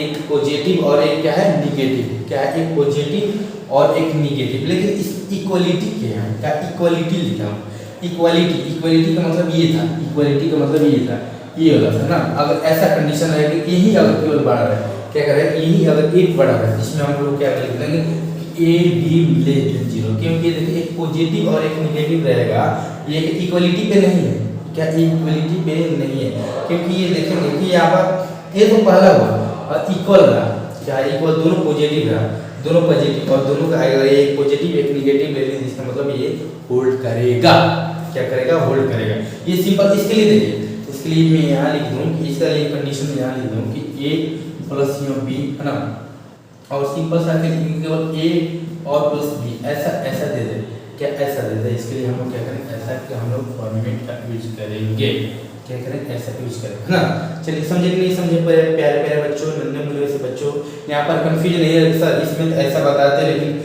एक पॉजिटिव और एक क्या है निगेटिव, क्या है एक पॉजिटिव और एक निगेटिव, लेकिन इस इक्वलिटी के यहाँ क्या इक्वलिटी लिखा हूँ, इक्वलिटी का मतलब ये था, इक्वलिटी का मतलब ये था, ये वाला था ना। अगर ऐसा कंडीशन रहे कि यही अगर केवल बड़ा रहे, क्या करें यही अगर एक बड़ा रहे, इसमें हम लोग क्या लिख देंगे a b लेस देन 0, क्योंकि देखिए एक पॉजिटिव और एक निगेटिव रहेगा, ये इक्वलिटी पे नहीं है, क्या इक्वलिटी पे नहीं है, क्योंकि ये देखेंगे कि यहाँ पर ये तो पहला हुआ और इक्वल रहा, क्या इक्वल दोनों पॉजिटिव रहा, दोनों पॉजिटिव और दोनों का आएगा एक पॉजिटिव एक निगेटिव ले लें, इसका मतलब ये होल्ड करेगा, क्या करेगा होल्ड करेगा। ये सिंपल इसके लिए देखिए, इसके लिए मैं यहाँ लिख दूँ कि इसका लिए कंडीशन यहाँ लिख दूँ कि a प्लस b है ना, और सिंपल सा केवल a और प्लस b ऐसा दे दे, क्या ऐसा दे दे। इसके लिए हम लोग क्या करें ऐसा कि हम लोग फॉर्मेट का यूज करेंगे, क्या करें ऐसा यूज करें है ना। चलिए समझे कि नहीं समझे प्यारे प्यारे बच्चों, नन्हे मुन्ने से बच्चों, यहाँ पर कंफ्यूजन नहीं है सर इसमें तो ऐसा बताते लेकिन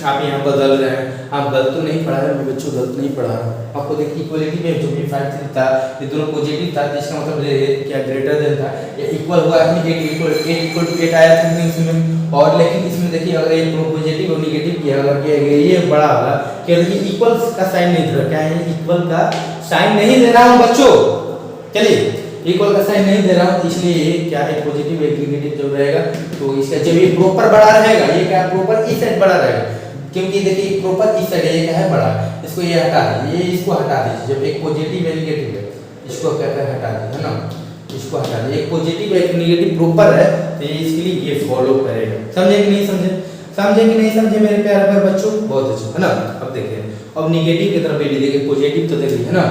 आप यहाँ बदल रहे हैं, आप गलत तो नहीं पढ़ा रहे हैं बच्चों, गलत नहीं पढ़ा रहा आपको। देखिए इक्वलिटी में जो भी 5 था ये दोनों पॉजिटिव था, इसका मतलब क्या ग्रेटर देन था, ये इक्वल हुआ है 8 आया था इसमें। और लेकिन इसमें देखिए अगर ये पॉजिटिव और निगेटिव किया अगर ये बड़ा वाला क्या देखिए इक्वल का साइन नहीं दे रहा, क्या है इक्वल का साइन नहीं दे रहा हूँ बच्चों, चलिए इक्वल का साइन नहीं दे रहा हूँ, इसलिए क्या है पॉजिटिव एक निगेटिव जो रहेगा तो इसका जब ये प्रॉपर बड़ा रहेगा, ये क्या प्रॉपर इस साइड बड़ा रहेगा, क्योंकि देखिए प्रॉपर इस साइड ये क्या है बड़ा, इसको ये हटा दीजिए, ये इसको हटा दीजिए, जब एक पॉजिटिव है निगेटिव है इसको क्या हटा दीजिए है ना, इसको हटा दीजिए, एक पॉजिटिव एक निगेटिव प्रॉपर है तो ये इसके लिए ये फॉलो करेगा। समझे कि नहीं समझे, समझे कि नहीं समझे मेरे प्यारे प्यारे बच्चों, बहुत अच्छा है ना। अब देखिए अब निगेटिव की तरफ भी देखिए, पॉजिटिव तो देखिए है ना,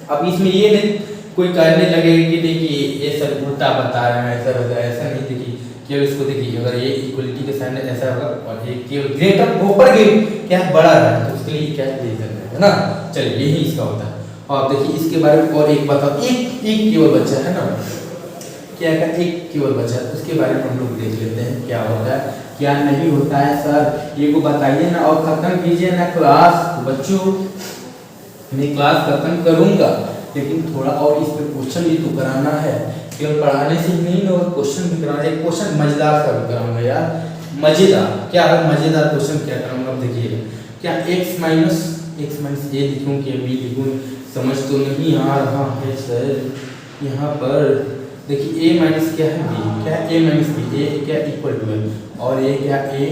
अब इसमें ये नहीं कोई कहने लगे कि देखिए ये सर उल्टा बता रहे हैं ऐसा होगा, ऐसा नहीं। देखिए केवल इसको देखिए अगर ये इक्वलिटी के सामने ऐसा होगा और ये केवल ग्रेटर प्रॉपर क्या बड़ा रहा है तो उसके लिए क्या दे सकते हैं है ना। चलिए यही इसका होता है। और देखिए इसके बारे में और एक बताओ, एक केवल बच्चा है ना, क्या का एक केवल बच्चा है, उसके बारे में हम लोग देख लेते हैं क्या होता है क्या नहीं होता है। सर ये को बताइए ना और खत्म कीजिए ना क्लास। बच्चों मैं क्लास खत्म करूंगा लेकिन थोड़ा और इस पे क्वेश्चन भी तो कराना है, केवल पढ़ाने से ही नहीं होगा, क्वेश्चन भी कराना है। एक क्वेश्चन मजेदार सा भी कराऊंगा यार, मजेदार क्या है मजेदार क्वेश्चन क्या कराऊंगा। अब देखिए क्या x माइनस a लिखूं कि b लिखूं, समझ तो नहीं आ रहा है सर। यहाँ पर देखिए ए माइनस क्या है बी, क्या है ए माइनस बी, ए क्या इक्वल टू है और ये क्या ए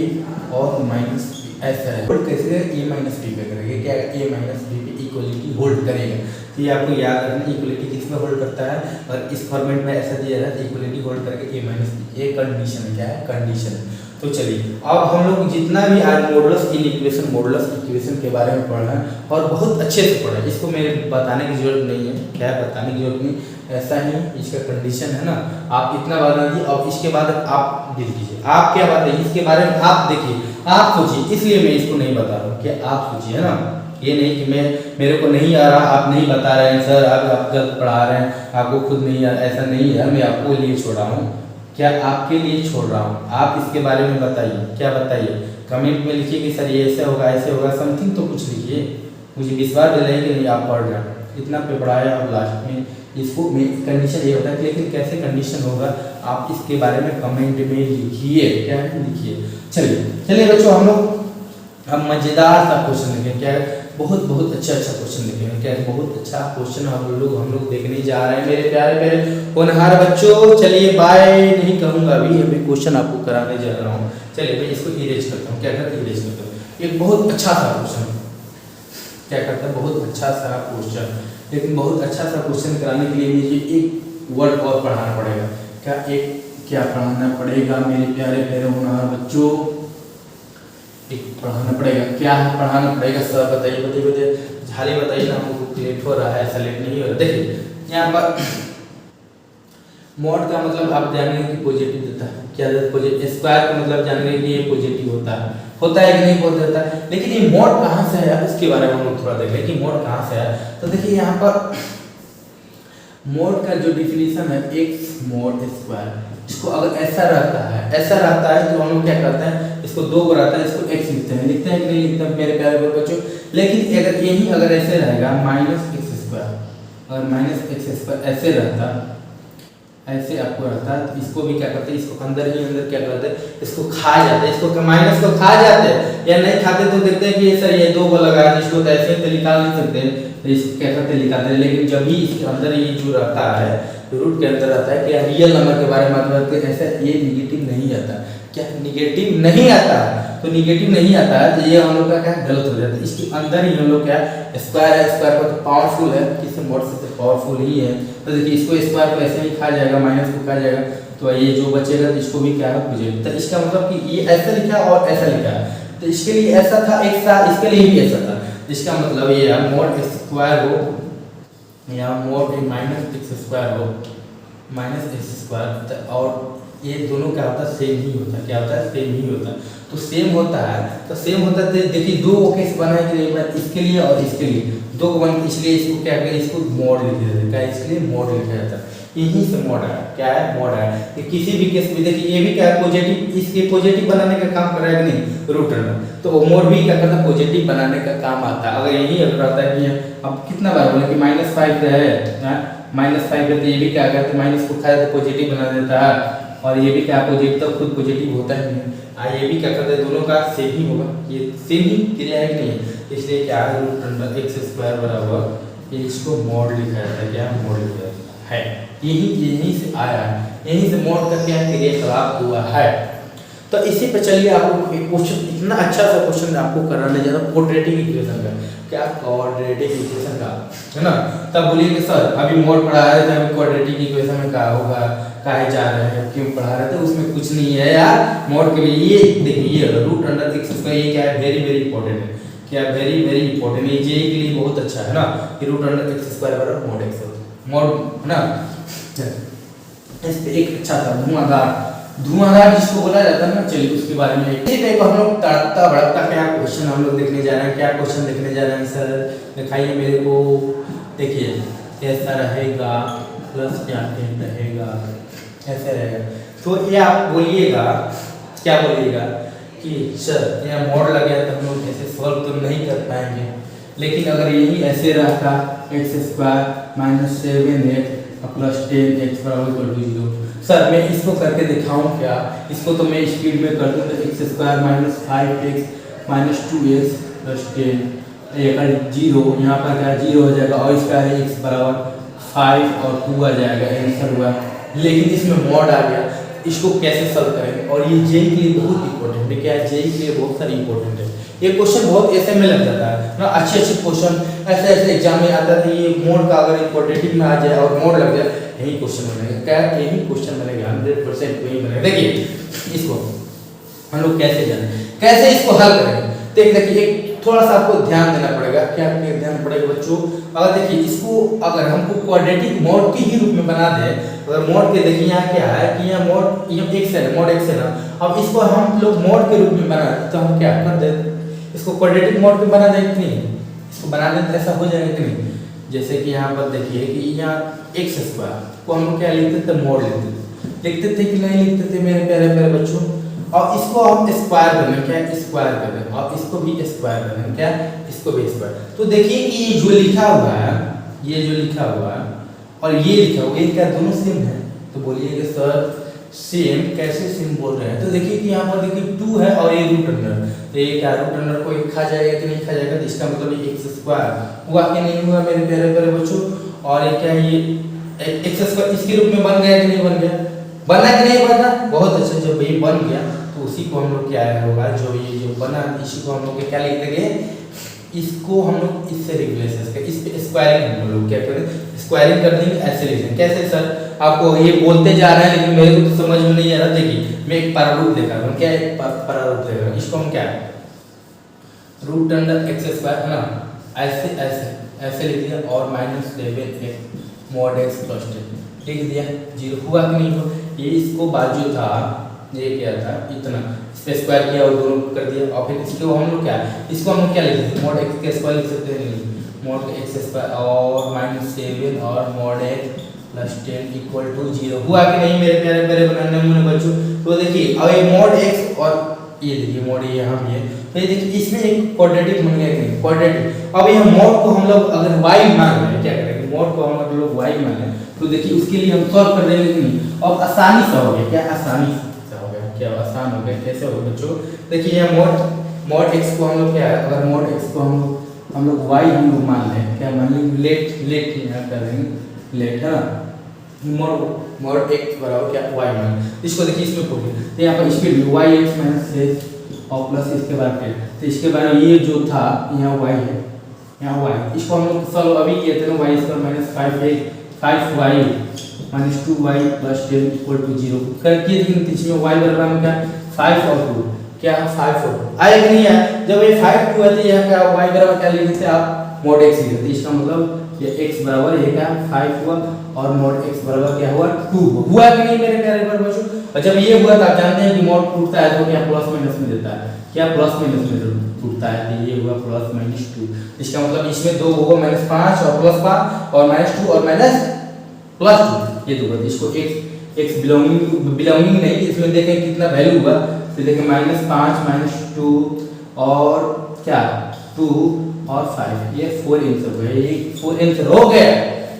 और माइनस ऐसा है, होल्ड कैसे ए माइनस बी पे करेंगे, क्या ए माइनस बी पे इक्वलिटी होल्ड करेगा। तो ये आपको याद रखना इक्वलिटी किस में होल्ड करता है, और इस फॉर्मेट में ऐसा दिया है इक्वलिटी होल्ड करके ए माइनस बी, ये कंडीशन है, क्या है कंडीशन है। तो चलिए अब हम लोग जितना भी आज मॉडुलस इक्वेशन के बारे में पढ़ रहे हैं और बहुत अच्छे से पढ़ रहे हैं, इसको मेरे बताने की जरूरत नहीं है, क्या है बताने की जरूरत नहीं, ऐसा ही इसका कंडीशन है ना, आप इतना बता दीजिए और इसके बाद आप लिख दीजिए, आप क्या बात है इसके बारे में आप देखिए, आप सोचिए, इसलिए मैं इसको नहीं बता रहा हूँ कि आप सोचिए, है ना, ये नहीं कि मैं मेरे को नहीं आ रहा आप नहीं बता रहे हैं सर, आप गलत पढ़ा रहे हैं, आपको खुद नहीं आ, ऐसा नहीं है, मैं आपको लिए छोड़ रहा हूँ, क्या आपके लिए छोड़ रहा हूँ, आप इसके बारे में बताइए, क्या बताइए, कमेंट में लिखिए कि सर ये ऐसे होगा ऐसे होगा, समथिंग तो कुछ लिखिए, मुझे विश्वास दिलाइए कि नहीं आप पढ़ रहे हैं, इतना पे पढ़ाया और लास्ट में इसको कंडीशन ये होता है, लेकिन कैसे कंडीशन होगा आप इसके बारे में कमेंट में लिखिए, क्या है लिखिए। चलिए बच्चों हम लोग अब मजेदार सा क्वेश्चन लिखेंगे, क्या है बहुत अच्छा क्वेश्चन लिखेंगे, क्या है बहुत अच्छा क्वेश्चन हम लोग देखने जा रहे हैं मेरे प्यारे होनहार बच्चों। चलिए बाय नहीं कहूँगा अभी क्वेश्चन आपको कराने जा रहा हूँ, चलिए मैं इसको इरेज करता हूँ, क्या करता है इरेज करता हूँ, एक बहुत अच्छा सा क्वेश्चन, क्या करता है बहुत अच्छा सा क्वेश्चन, लेकिन बहुत अच्छा सा क्वेश्चन कराने के लिए मुझे एक वर्ड और पढ़ाना पड़ेगा, क्या पढ़ाना पड़ेगा मेरे प्यारे होनहार बच्चों, एक पढ़ाना पड़ेगा, क्या है पढ़ाना पड़ेगा सर बताइए झाली बताइए ना, हमको लेट हो रहा है, ऐसा लेट नहीं हो रहा। देखिए यहाँ पर मॉड का मतलब आप जानेंगे कि पॉजिटिव देता है, क्या पॉजिटिव, स्क्वायर का मतलब जानेंगे कि ये पॉजिटिव होता है कि नहीं बोल देता है, लेकिन ये मॉड कहाँ से आया उसके बारे में हम लोग थोड़ा देख लें कि मॉड कहाँ से आया। तो देखिए यहाँ पर मॉड का जो डिफिनीशन है एक्स मॉड स्क्वायर, इसको अगर ऐसा रहता है तो हम लोग क्या करते हैं, इसको दो को रहता है, इसको x लिखते हैं कि नहीं लिखते हैं मेरे प्यारे बच्चों, लेकिन अगर ऐसे रहेगा माइनस एक्स स्क्वायर, अगर माइनस एक्स स्क्वायर ऐसे रहता, ऐसे आपको रहता है, तो इसको भी क्या करते हैं, इसको अंदर क्या करते हैं, इसको खा जाते हैं, इसको माइनस को खा जाते हैं, या नहीं खाते तो देखते हैं कि सर ये दो को लगा है, इसको तो ऐसे तो निकाल नहीं सकते, तो इसको क्या करते हैं निकालते हैं, लेकिन जब भी इसके अंदर ये जो रहता है रूट के अंदर रहता है, क्या रियल नंबर के बारे में बात करते हैं, ऐसा ये निगेटिव नहीं आता, क्या निगेटिव नहीं आता, तो निगेटिव नहीं आता है तो ये हम लोग का क्या गलत हो जाता है, इसके अंदर ही हम लोग क्या स्क्वायर है, स्क्वायर को तो पावरफुल है, किसी मोड से पावरफुल ही है, तो देखिए इसको स्क्वायर को ऐसे ही खा जाएगा, माइनस को खा जाएगा, तो ये जो बचेगा तो इसको भी क्या है, तो इसका मतलब कि ये ऐसा लिखा और ऐसा लिखा है, तो इसके लिए ऐसा था एक था, इसके लिए भी ऐसा था, इसका मतलब ये है मोड स्क्वायर हो या मोड माइनस एक्स स्क्वायर हो माइनस एक्स स्क्वायर, और ये दोनों क्या होता है सेम ही होता है, क्या होता है सेम ही होता है, तो सेम होता है तो देखिए दो केस बना है कि इसके लिए और इसके लिए दो को बन, इसलिए इसको क्या करें, इसको मोड लिख देते हैं, क्या इसलिए मोड लिखा जाता है, यहीं से मोड है, क्या है मोड है, कि किसी भी केस में देखिए ये भी क्या है पॉजिटिव, इसके पॉजिटिव बनाने का काम कर रहा है कि नहीं रूट अंडर, तो वो मोड भी क्या करता है पॉजिटिव बनाने का काम आता है, अगर यही अगर रहता है कि अब कितना बार बोले कि -5 है, -5 है तो ये भी क्या करते हैं माइनस को खाए तो पॉजिटिव बना देता है, और ये भी क्या पॉजिटिव तो खुद पॉजिटिव होता ही नहीं, ये भी क्या करते हैं दोनों का सेम ही होगा, ये सेम ही क्रिया है कि नहीं, इसलिए क्या है रूट अंडर एक्स स्क्वायर बराबर इसको मोड लिखा जाता है, क्या मोड लिखा जाता है, यही से आया है, यहीं से मोड का क्या क्रियाकलाप हुआ है। तो इसी पे चलिए आपको एक क्वेश्चन, इतना अच्छा सा क्वेश्चन आपको कराने जा रहा हूँ क्वाड्रेटिक इक्वेशन का, क्या क्वाड्रेटिक इक्वेशन का है ना, तब बोलिए कि सर अभी मोड पढ़ा रहे थे, अभी क्वाड्रेटिक इक्वेशन में क्या होगा, काहे जा रहे हैं, क्यों पढ़ा रहे थे, उसमें कुछ नहीं है यार, मोड के लिए ये देखिए रूट अंडर एक्स स्क्वायर, ये क्या है वेरी इंपॉर्टेंट है, क्या वेरी इंपॉर्टेंट है, ये के लिए बहुत अच्छा है ना, कि रूट अंडर एक्स स्क्वायर बराबर मोड एक्स मोड है ना। इस पे एक अच्छा था धुआंधार जिसको बोला जाता है ना, चलिए उसके बारे में एक हम लोग तड़कता भड़कता क्या क्वेश्चन हम लोग देखने जा रहे हैं, क्या क्वेश्चन देखने जा रहे हैं सर दिखाइए मेरे को, देखिए ऐसा रहेगा प्लस क्या रहेगा, ऐसा रहेगा, तो ये आप बोलिएगा, क्या बोलिएगा कि सर यहाँ मोड लग गया तो हम लोग ऐसे सॉल्व तो नहीं कर पाएंगे, लेकिन अगर यही ऐसे रहता x square -7x plus 10x बराबर 0, सर मैं इसको करके दिखाऊं क्या, इसको तो मैं स्पीड में कर दूं, तो x square -5x -2x plus 10 अगर 0 यहाँ पर क्या 0 हो जाएगा, और इसका x बराबर 5 और 2 आ जाएगा, आंसर हुआ लेकिन इसमें मॉड आ गया, इसको कैसे सॉल्व करेंगे। और ये जेई के लिए बहुत इंपॉर्टेंट है, क्या है जेई के लिए बहुत सारी इंपॉर्टेंट है। ये क्वेश्चन बहुत ऐसे में लग जाता है ना, अच्छे अच्छे क्वेश्चन ऐसे ऐसे एग्जाम में आता था। ये मोड का अगर इंपॉर्टेंट में आ जाए और मोड लग जाए, यही क्वेश्चन बनेगा, क्या यही क्वेश्चन बनेगा, 100% वही बनेगा। देखिए इसको हम लोग कैसे जाने, कैसे इसको हल करेंगे। देखिए एक थोड़ा सा आपको ध्यान देना पड़ेगा, क्या ध्यान पड़ेगा बच्चों। अगर देखिए इसको अगर हमको क्वाड्रेटिक मोड के ही रूप में बना दे, अगर मोड के देखिए यहाँ क्या है कि यहाँ मोड ये एक्स है, मोड एक्स है ना। अब इसको हम लोग मोड के रूप में बना तो हम क्या कर दे, इसको क्वाड्रेटिक मोड पे बना दे कि नहीं, इसको बना दे तो ऐसा हो जाएगा कि नहीं। जैसे कि यहाँ पर देखिए कि यहाँ एक्स स्क्वायर को हम लोग क्या लिखते थे, मोड लिखते थे कि नहीं लिखते थे मेरे प्यारे प्यारे बच्चों। और इसको हम स्क्वायर कर दें, क्या स्क्वायर कर दें, और इसको भी स्क्वायर कर दें, क्या इसको भी स्क्वायर। तो देखिए कि ये जो लिखा हुआ है, ये जो लिखा हुआ है और ये लिखा हुआ, ये क्या दोनों सेम है। तो बोलिए कि सर सेम कैसे सेम बोल रहे हैं। तो देखिए कि यहाँ पर देखिए 2 है और ये रूट अंडर, तो ये क्या रूट अंडर को एक खा जाएगा कि नहीं खा जाएगा। तो इसका मतलब ये एक्स स्क्वायर हुआ कि नहीं हुआ मेरे प्यारे प्यारे बच्चों। और ये क्या ये एक्स स्क्वायर इसके रूप में बन गया कि नहीं बन गया, बना कि नहीं बना, बहुत अच्छा। जब ये बन गया तो उसी को हम लोग क्या होगा, जो ये जो बना इसी को हम लोग क्या लिख देंगे, इसको हम लोग इससे रिप्लेस करेंगे, इस पे स्क्वायरिंग हम लोग क्या करें, स्क्वायरिंग कर देंगे, ऐसे लिख देंगे। कैसे सर, आपको ये बोलते जा रहे हैं लेकिन मेरे को तो समझ में नहीं आ रहा। देखिए मैं एक प्रारूप देखा हूं, क्या एक प्रारूप देखा हूं, इसको हम क्या रूट अंडर एक्स स्क्वायर है ना, ऐसे ऐसे ऐसे लिख दिया और -7x mod x प्लस 10 लिख दिया, 0 हुआ कि नहीं हुआ। ये इसको बाजू था, ये क्या था इतना, इस पे स्क्वायर किया और दोनों कर दिया। और फिर इसको हम लोग क्या, इसको हम लोग क्या लिख सकते हैं, mod x के स्क्वायर लिख सकते हैं, mod x स्क्वायर और -7 और mod x plus 10 equal to 0 हुआ कि नहीं मेरे प्यारे प्यारे बनाने मुझे बच्चों। तो देखिए अब ये mod x और ये देखिए mod यहाँ भी है, तो ये देखिए इसमें एक क्वाड्रेटिक बन गया कि नहीं, क्वाड्रेटिक। अब ये mod को हम लोग अगर y मान लें, क्या करेंगे, mod को हम लोग y मान लें, तो देखिए उसके लिए हम सॉल्व कर देंगे कि नहीं। अब आसानी से हो गया, क्या आसानी से हो गया, क्या आसान हो गया। कैसे होगा बच्चों, देखिए यहाँ mod x को हम लोग क्या है, अगर mod x को हम लोग y हम लोग मान लें, क्या मान लें, लेट यहाँ कर देंगे, लेट है ना, mod x बराबर क्या y मान। इसको देखिए इसमें खोल तो यहाँ पर speed y x minus x और प्लस इसके बाद क्या, तो इसके बाद ये जो था यहाँ y है, यहाँ y, इसको हम लोग सॉल्व अभी किए थे ना, y square minus 5y minus 2y plus 10 equal to 0 करके, लेकिन पीछे में y बराबर में क्या 5 और 2, क्या 5 और 2 आएगा नहीं आया। जब ये 5 2 है तो यहाँ क्या y बराबर क्या लिख देते आप, mod x लिख देते। इसका मतलब ये x बराबर ये क्या 5 हुआ और mod x बराबर क्या हुआ 2 हुआ कि नहीं मेरे प्यारे बच्चों। और जब ये हुआ तो आप जानते हैं कि mod टूटता है तो क्या प्लस माइनस में देता है, क्या प्लस माइनस में टूटता है, तो ये हुआ प्लस माइनस 2। इसका मतलब इसमें 2 होगा -5 और प्लस 5 और -2 और माइनस प्लस 2, ये दो बात। इसको x बिलोंगिंग नहीं, इसमें देखें कितना वैल्यू हुआ, तो देखें -5 -2 और क्या 2 और 5, ये 4 आंसर हो गया, ये 4 आंसर हो गया।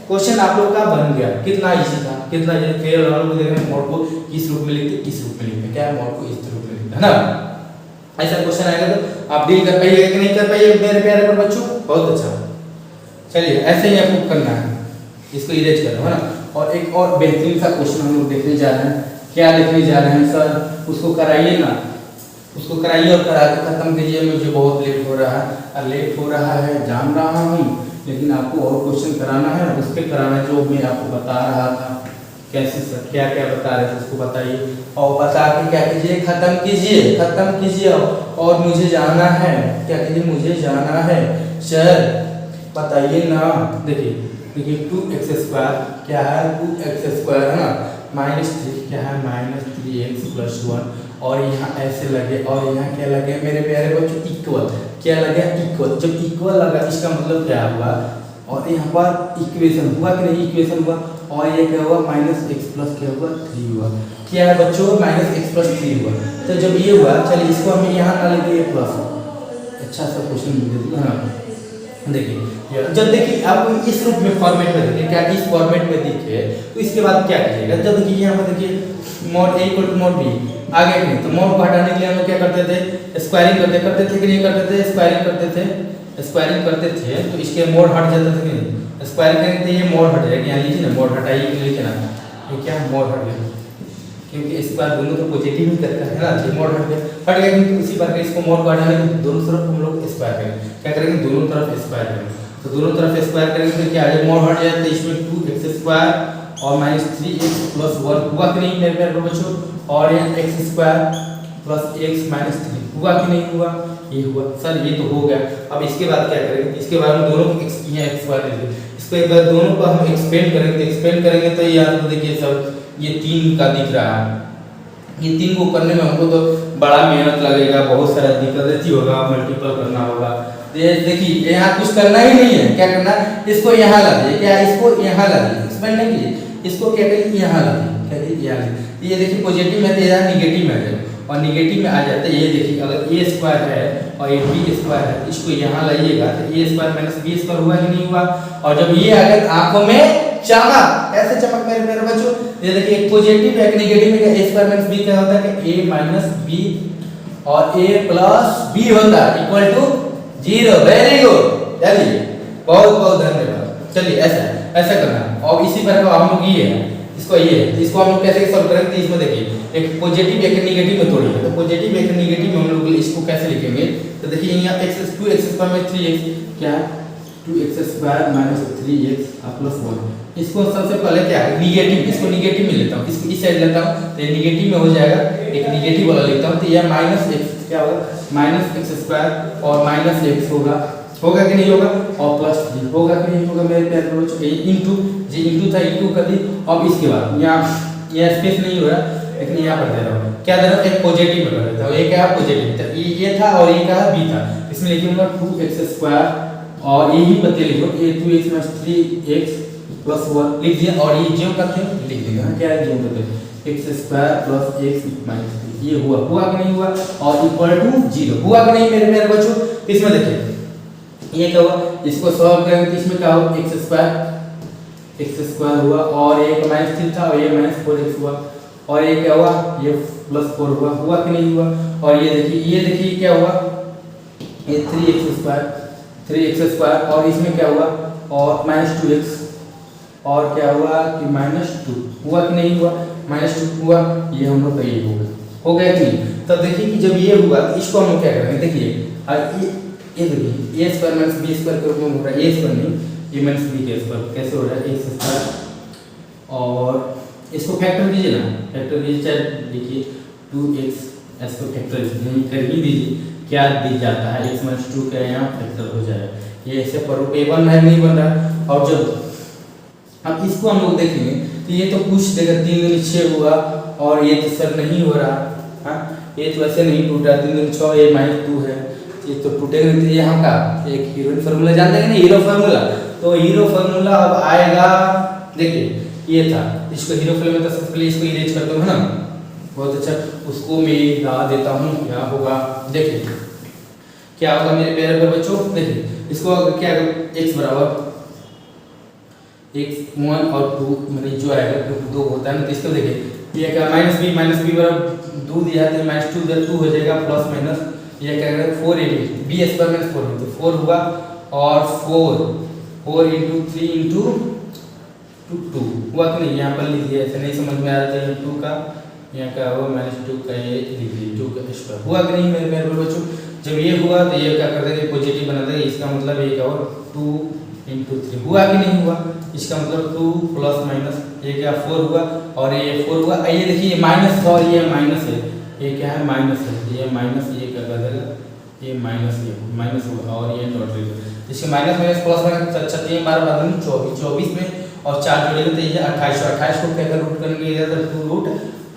क्वेश्चन आप लोग का बन गया, कितना इजी था, कितना इजी। फिर हम लोग देख रहे हैं mod को किस रूप में लिखते, किस रूप में लिखते, क्या mod को इस रूप में लिखते है ना। ऐसा क्वेश्चन आएगा तो आप डील कर पाइएगा कि नहीं कर पाइएगा मेरे प्यारे पर बच्चों, बहुत अच्छा। चलिए ऐसे ही आपको करना है, इसको इरेज करना है ना। और एक और बेहतरीन सा क्वेश्चन हम लोग देखने जा रहे हैं, क्या देखने जा रहे हैं सर, उसको कराइए ना, उसको कराइए और करा के खत्म कीजिए। मुझे बहुत लेट हो रहा है, और लेट हो रहा है जान रहा हूँ, लेकिन आपको और क्वेश्चन कराना है, उस पर कराना जो मैं आपको बता रहा था। कैसे सर, क्या क्या बता रहे थे उसको बताइए और बता के क्या कीजिए, खत्म कीजिए, खत्म कीजिए। और मुझे जाना है, क्या कीजिए, मुझे जाना है सर, बताइए ना। देखिए 2x स्क्वायर क्या है, 2x स्क्वायर है ना, -3 क्या है, -3x + 1 और यहाँ ऐसे लगे और यहाँ क्या लगे मेरे प्यारे बच्चों, इक्वल। क्या लगे, इक्वल। जब इक्वल लगा इसका मतलब क्या हुआ, और यहाँ पर इक्वेशन हुआ कि नहीं, इक्वेशन हुआ। और ये क्या हुआ, -x + क्या हुआ 3 हुआ। क्या है बच्चों, -x + 3 हुआ। तो जब ये हुआ, चलिए इसको हमें यहाँ ना लिखिए प्लस, अच्छा सा क्वेश्चन दे दूँ है ना। देखिए जब देखिए आपको इस रूप में फॉर्मेट में देखिए, क्या इस फॉर्मेट में दिखे तो इसके बाद क्या कीजिएगा। जब देखिए यहाँ पर देखिए mod a = mod b आगे नहीं, तो mod को हटाने के लिए हम लोग क्या करते थे, स्क्वायरिंग करते थे कि नहीं करते थे, स्क्वायरिंग करते थे तो इसके mod हट जाते थे कि नहीं, स्क्वायरिंग करते ये mod हट जाएगा। यहाँ लीजिए ना, mod हटाइए लिखे ना, ये क्या मोड हट गया, क्योंकि इस बार दोनों तो पॉजिटिव ही करता है ना, ये मोड हट गया क्योंकि उसी बार का इसको मोड को हटाने के दोनों तरफ हम लोग स्क्वायर करेंगे। क्या करेंगे, दोनों तरफ स्क्वायर करेंगे, तो दोनों तरफ स्क्वायर करेंगे तो क्या है, मोड हट जाए तो इसमें 2x² और -3x + 1 हुआ कि नहीं मेरे प्यारे बच्चों, और यहाँ x² + x - 3 हुआ कि नहीं हुआ, ये हुआ सर, ये तो हो गया। अब इसके बाद क्या करेंगे, इसके बाद हम दोनों को x² इसको एक बार दोनों को हम एक्सपेंड करेंगे, तो एक्सपेंड करेंगे तो ये आपको देखिए सर ये 3 का दिख रहा है, ये 3 को करने में हमको तो बड़ा मेहनत लगेगा, बहुत सारा दिक्कत होगा, मल्टीपल करना होगा। देखिए यहाँ कुछ करना ही नहीं है, क्या करना है, इसको यहाँ ला दीजिए, क्या इसको यहाँ ला दीजिए, एक्सपेंड नहीं कीजिए, इसको क्या करिए यहाँ ला दीजिए, क्या करिए यहाँ ला दीजिए। ये देखिए पॉजिटिव में तो यहाँ निगेटिव में आ जाए, और निगेटिव में आ जाता है, ये देखिए अगर a² है और ये b² है, इसको यहाँ लाइएगा तो a² - b² हुआ कि नहीं हुआ, और जब ये आ गया आंखों में चमक, ऐसे चमक मेरे मेरे बच्चों, ये देखिए एक पॉजिटिव एक निगेटिव में a² - b क्या होता है कि a - b और a + b होता है इक्वल टू 0। वेरी गुड, चलिए बहुत बहुत धन्यवाद। चलिए ऐसा करना है, और इसी तरह का हम लोग ये है, इसको ये है, इसको हम लोग कैसे सॉल्व करेंगे, तो इसमें देखिए एक पॉजिटिव एक नेगेटिव में तोड़िए, तो पॉजिटिव एक नेगेटिव में हम लोग इसको कैसे लिखेंगे, तो देखिए यहाँ x² में 3x क्या है, 2x² - 3x + 1, इसको सबसे पहले क्या है निगेटिव, इसको निगेटिव में लेता हूँ, इसको इस साइड लेता हूँ तो ये निगेटिव में हो जाएगा, एक निगेटिव वाला लिखता हूँ तो यह -x क्या होगा, -x² और -x होगा कि नहीं होगा, और +3 होगा कि नहीं होगा मेरे प्यारे बच्चों, इनटू जी इनटू था इनटू कर दी। अब इसके बाद यहाँ ये स्पेस नहीं हो रहा, लेकिन यहाँ पर दे रहा हूँ, क्या दे रहा हूँ, एक पॉजिटिव में कर देता हूँ, ये क्या है पॉजिटिव, तो ये था और ये क्या b था, इसमें लिखूंगा 2x² और यही बते लिखो ये 2x - 3x + 1 लिख दिया, और ये ज्यों का त्यों लिख देंगे, क्या है ज्यों का त्यों, x² + x - 3 ये हुआ कि नहीं हुआ, और इक्वल टू 0 हुआ कि नहीं मेरे प्यारे बच्चों। इसमें देखिए ये क्या हुआ, इसको सॉल्व करेंगे तो इसमें क्या होगा, x² हुआ, और एक -3 था और ये -4x हुआ, और ये क्या हुआ, ये +4 हुआ कि नहीं हुआ, और ये देखिए क्या हुआ, ये 3x² और इसमें क्या हुआ, और -2x और क्या हुआ कि -2 हुआ कि नहीं हुआ, -2 हुआ, ये हम लोग का ये हो गया कि नहीं। तब देखिए कि जब ये हुआ तो इसको हम लोग क्या करेंगे, देखिए ये देखिए a² - b² के रूप में हो रहा है, a² नहीं a - b के स्क्वायर कैसे हो रहा है, x², और इसको फैक्टर कीजिए ना, फैक्टर कीजिए, चाहे देखिए 2x इसको फैक्टर कर ही दीजिए, क्या दिख जाता है, x - 2 का यहाँ फैक्टर हो जाएगा, ये ऐसे पर a1 है नहीं बन रहा। और जब अब इसको हम लोग देखेंगे तो ये तो कुछ देगा 3 दूनी 6 हुआ, और ये तो सर नहीं हो रहा, हाँ ये तो ऐसे नहीं टूट रहा, 3 दूनी 6 ये -2 है, ये तो टूटेगा नहीं, तो यहाँ का एक हीरो फार्मूला जानते हैं ना, हीरो फार्मूला, तो हीरो फार्मूला अब आएगा, देखिए ये था, इसको हीरो फार्मूला तो सबसे पहले इसको इरेज करता हूँ, है ना, बहुत अच्छा, उसको मैं ला देता हूँ, क्या होगा देखिए क्या होगा मेरे प्यारे बच्चों, देखिए इसको क्या x बराबर x1 और 2 मतलब जो आएगा 2 होता है ना, तो इसको देखिए ये क्या -b बराबर 2 दिया है, तो -2 इधर 2 हो जाएगा, प्लस माइनस ये क्या करेगा 4ab b² - 4 तो 4 हुआ, और 4 × 3 × 2 हुआ कि नहीं, यहाँ पर लिख दिया, ऐसे नहीं समझ में आ रहा था 2 का, यहाँ का हुआ -2 का ये लिख दिया 2 का स्क्वायर हुआ कि नहीं मेरे प्यारे बच्चों। जब ये हुआ तो ये क्या कर देंगे पॉजिटिव बना देंगे, इसका मतलब ये क्या होगा 2 × 3 हुआ कि नहीं हुआ, इसका मतलब 2 प्लस माइनस ये क्या 4 हुआ, और ये 4 हुआ, ये देखिए माइनस और ये माइनस है, ये क्या है माइनस है, ये माइनस ये क्या कर देगा, ये माइनस होगा, और ये डॉट रहेगा, इसके माइनस प्लस माइनस अच्छा 3 बार बाद 24 में, और 4 जोड़ेगा तो ये 28 को क्या कर रूट करने के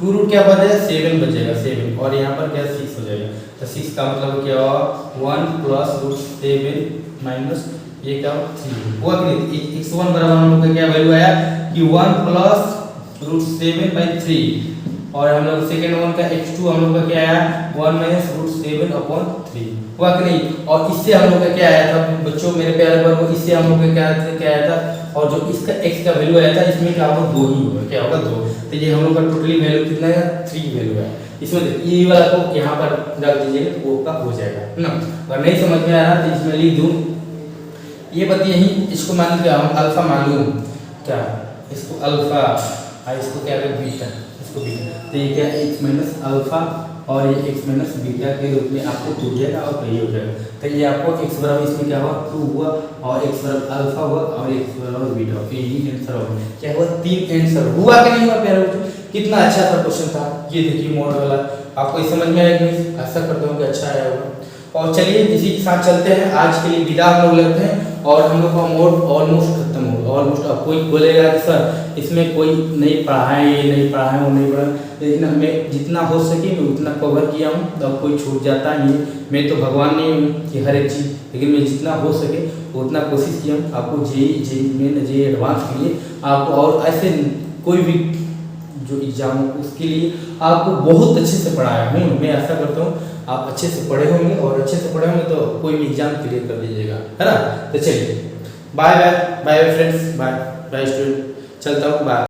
2 रूट क्या बचेगा 7 बचेगा 7, और यहाँ पर क्या 6 हो जाएगा, तो 6 का मतलब क्या हुआ 1 + √7 माइनस ये क्या 3 हुआ कि नहीं। x1 बराबर हम लोग का क्या वैल्यू आया कि 1 + √7/3, और हम लोग सेकंड वन का x2 हम लोग का क्या आया 1 - √7/3 हुआ कि नहीं। और इससे हम लोग का क्या आया था बच्चों मेरे प्यारे वर्गों, इससे हम लोग का क्या आया था, और जो इसका x का वैल्यू आया था इसमें क्या होगा 2 ही होगा, क्या होगा 2, तो ये हम लोग का टोटली वैल्यू कितना है 3 वैल्यू है। इसमें ये वाला को यहाँ पर रख दीजिएगा तो वो का हो जाएगा है ना। अगर नहीं समझ में आ रहा तो इसमें लिख दूँ, ये बात यही, इसको मान लिया हम अल्फा मान लूँ, क्या इसको अल्फा और इसको क्या है बीटा, इसको बीटा, तो ये क्या एक्स माइनस अल्फा और ये एक्स माइनस बीटा के रूप में आपको टूट जाएगा और ये हो जाएगा। तो ये आपको एक्स बराबर इसमें क्या हुआ 2 हुआ और एक्स बराबर अल्फा हुआ और एक्स बराबर बीटा हुआ, यही आंसर होगा। क्या हुआ 3 आंसर हुआ कि नहीं हुआ प्यारे बच्चों? कितना अच्छा सा क्वेश्चन था ये, देखिए मोड वाला। आपको ये समझ में आया कि नहीं? आशा करता हूँ कि अच्छा आया होगा। और चलिए इसी के साथ चलते हैं, आज के लिए विदा हम लोग लेते हैं और हम लोग का मोड ऑलमोस्ट खत्म होगा ऑलमोस्ट। अब कोई बोलेगा कि सर इसमें कोई नहीं पढ़ा है, ये नहीं पढ़ा है, वो नहीं पढ़ा, लेकिन मैं जितना हो सके मैं उतना कवर किया हूँ। तो अब कोई छूट जाता नहीं है, मैं तो भगवान नहीं हूँ कि हर एक चीज़, लेकिन मैं जितना हो सके उतना कोशिश किया हूँ। आपको जेई मेन जेई एडवांस के लिए आपको और ऐसे कोई भी जो एग्जाम हो उसके लिए आपको बहुत अच्छे से पढ़ाया हूँ। मैं ऐसा करता हूँ आप अच्छे से पढ़े होंगे और अच्छे से पढ़े होंगे तो कोई भी एग्जाम क्लियर कर लीजिएगा, है ना। तो चलिए bye bye bye friends, bye bye student, चलता हूँ बाय।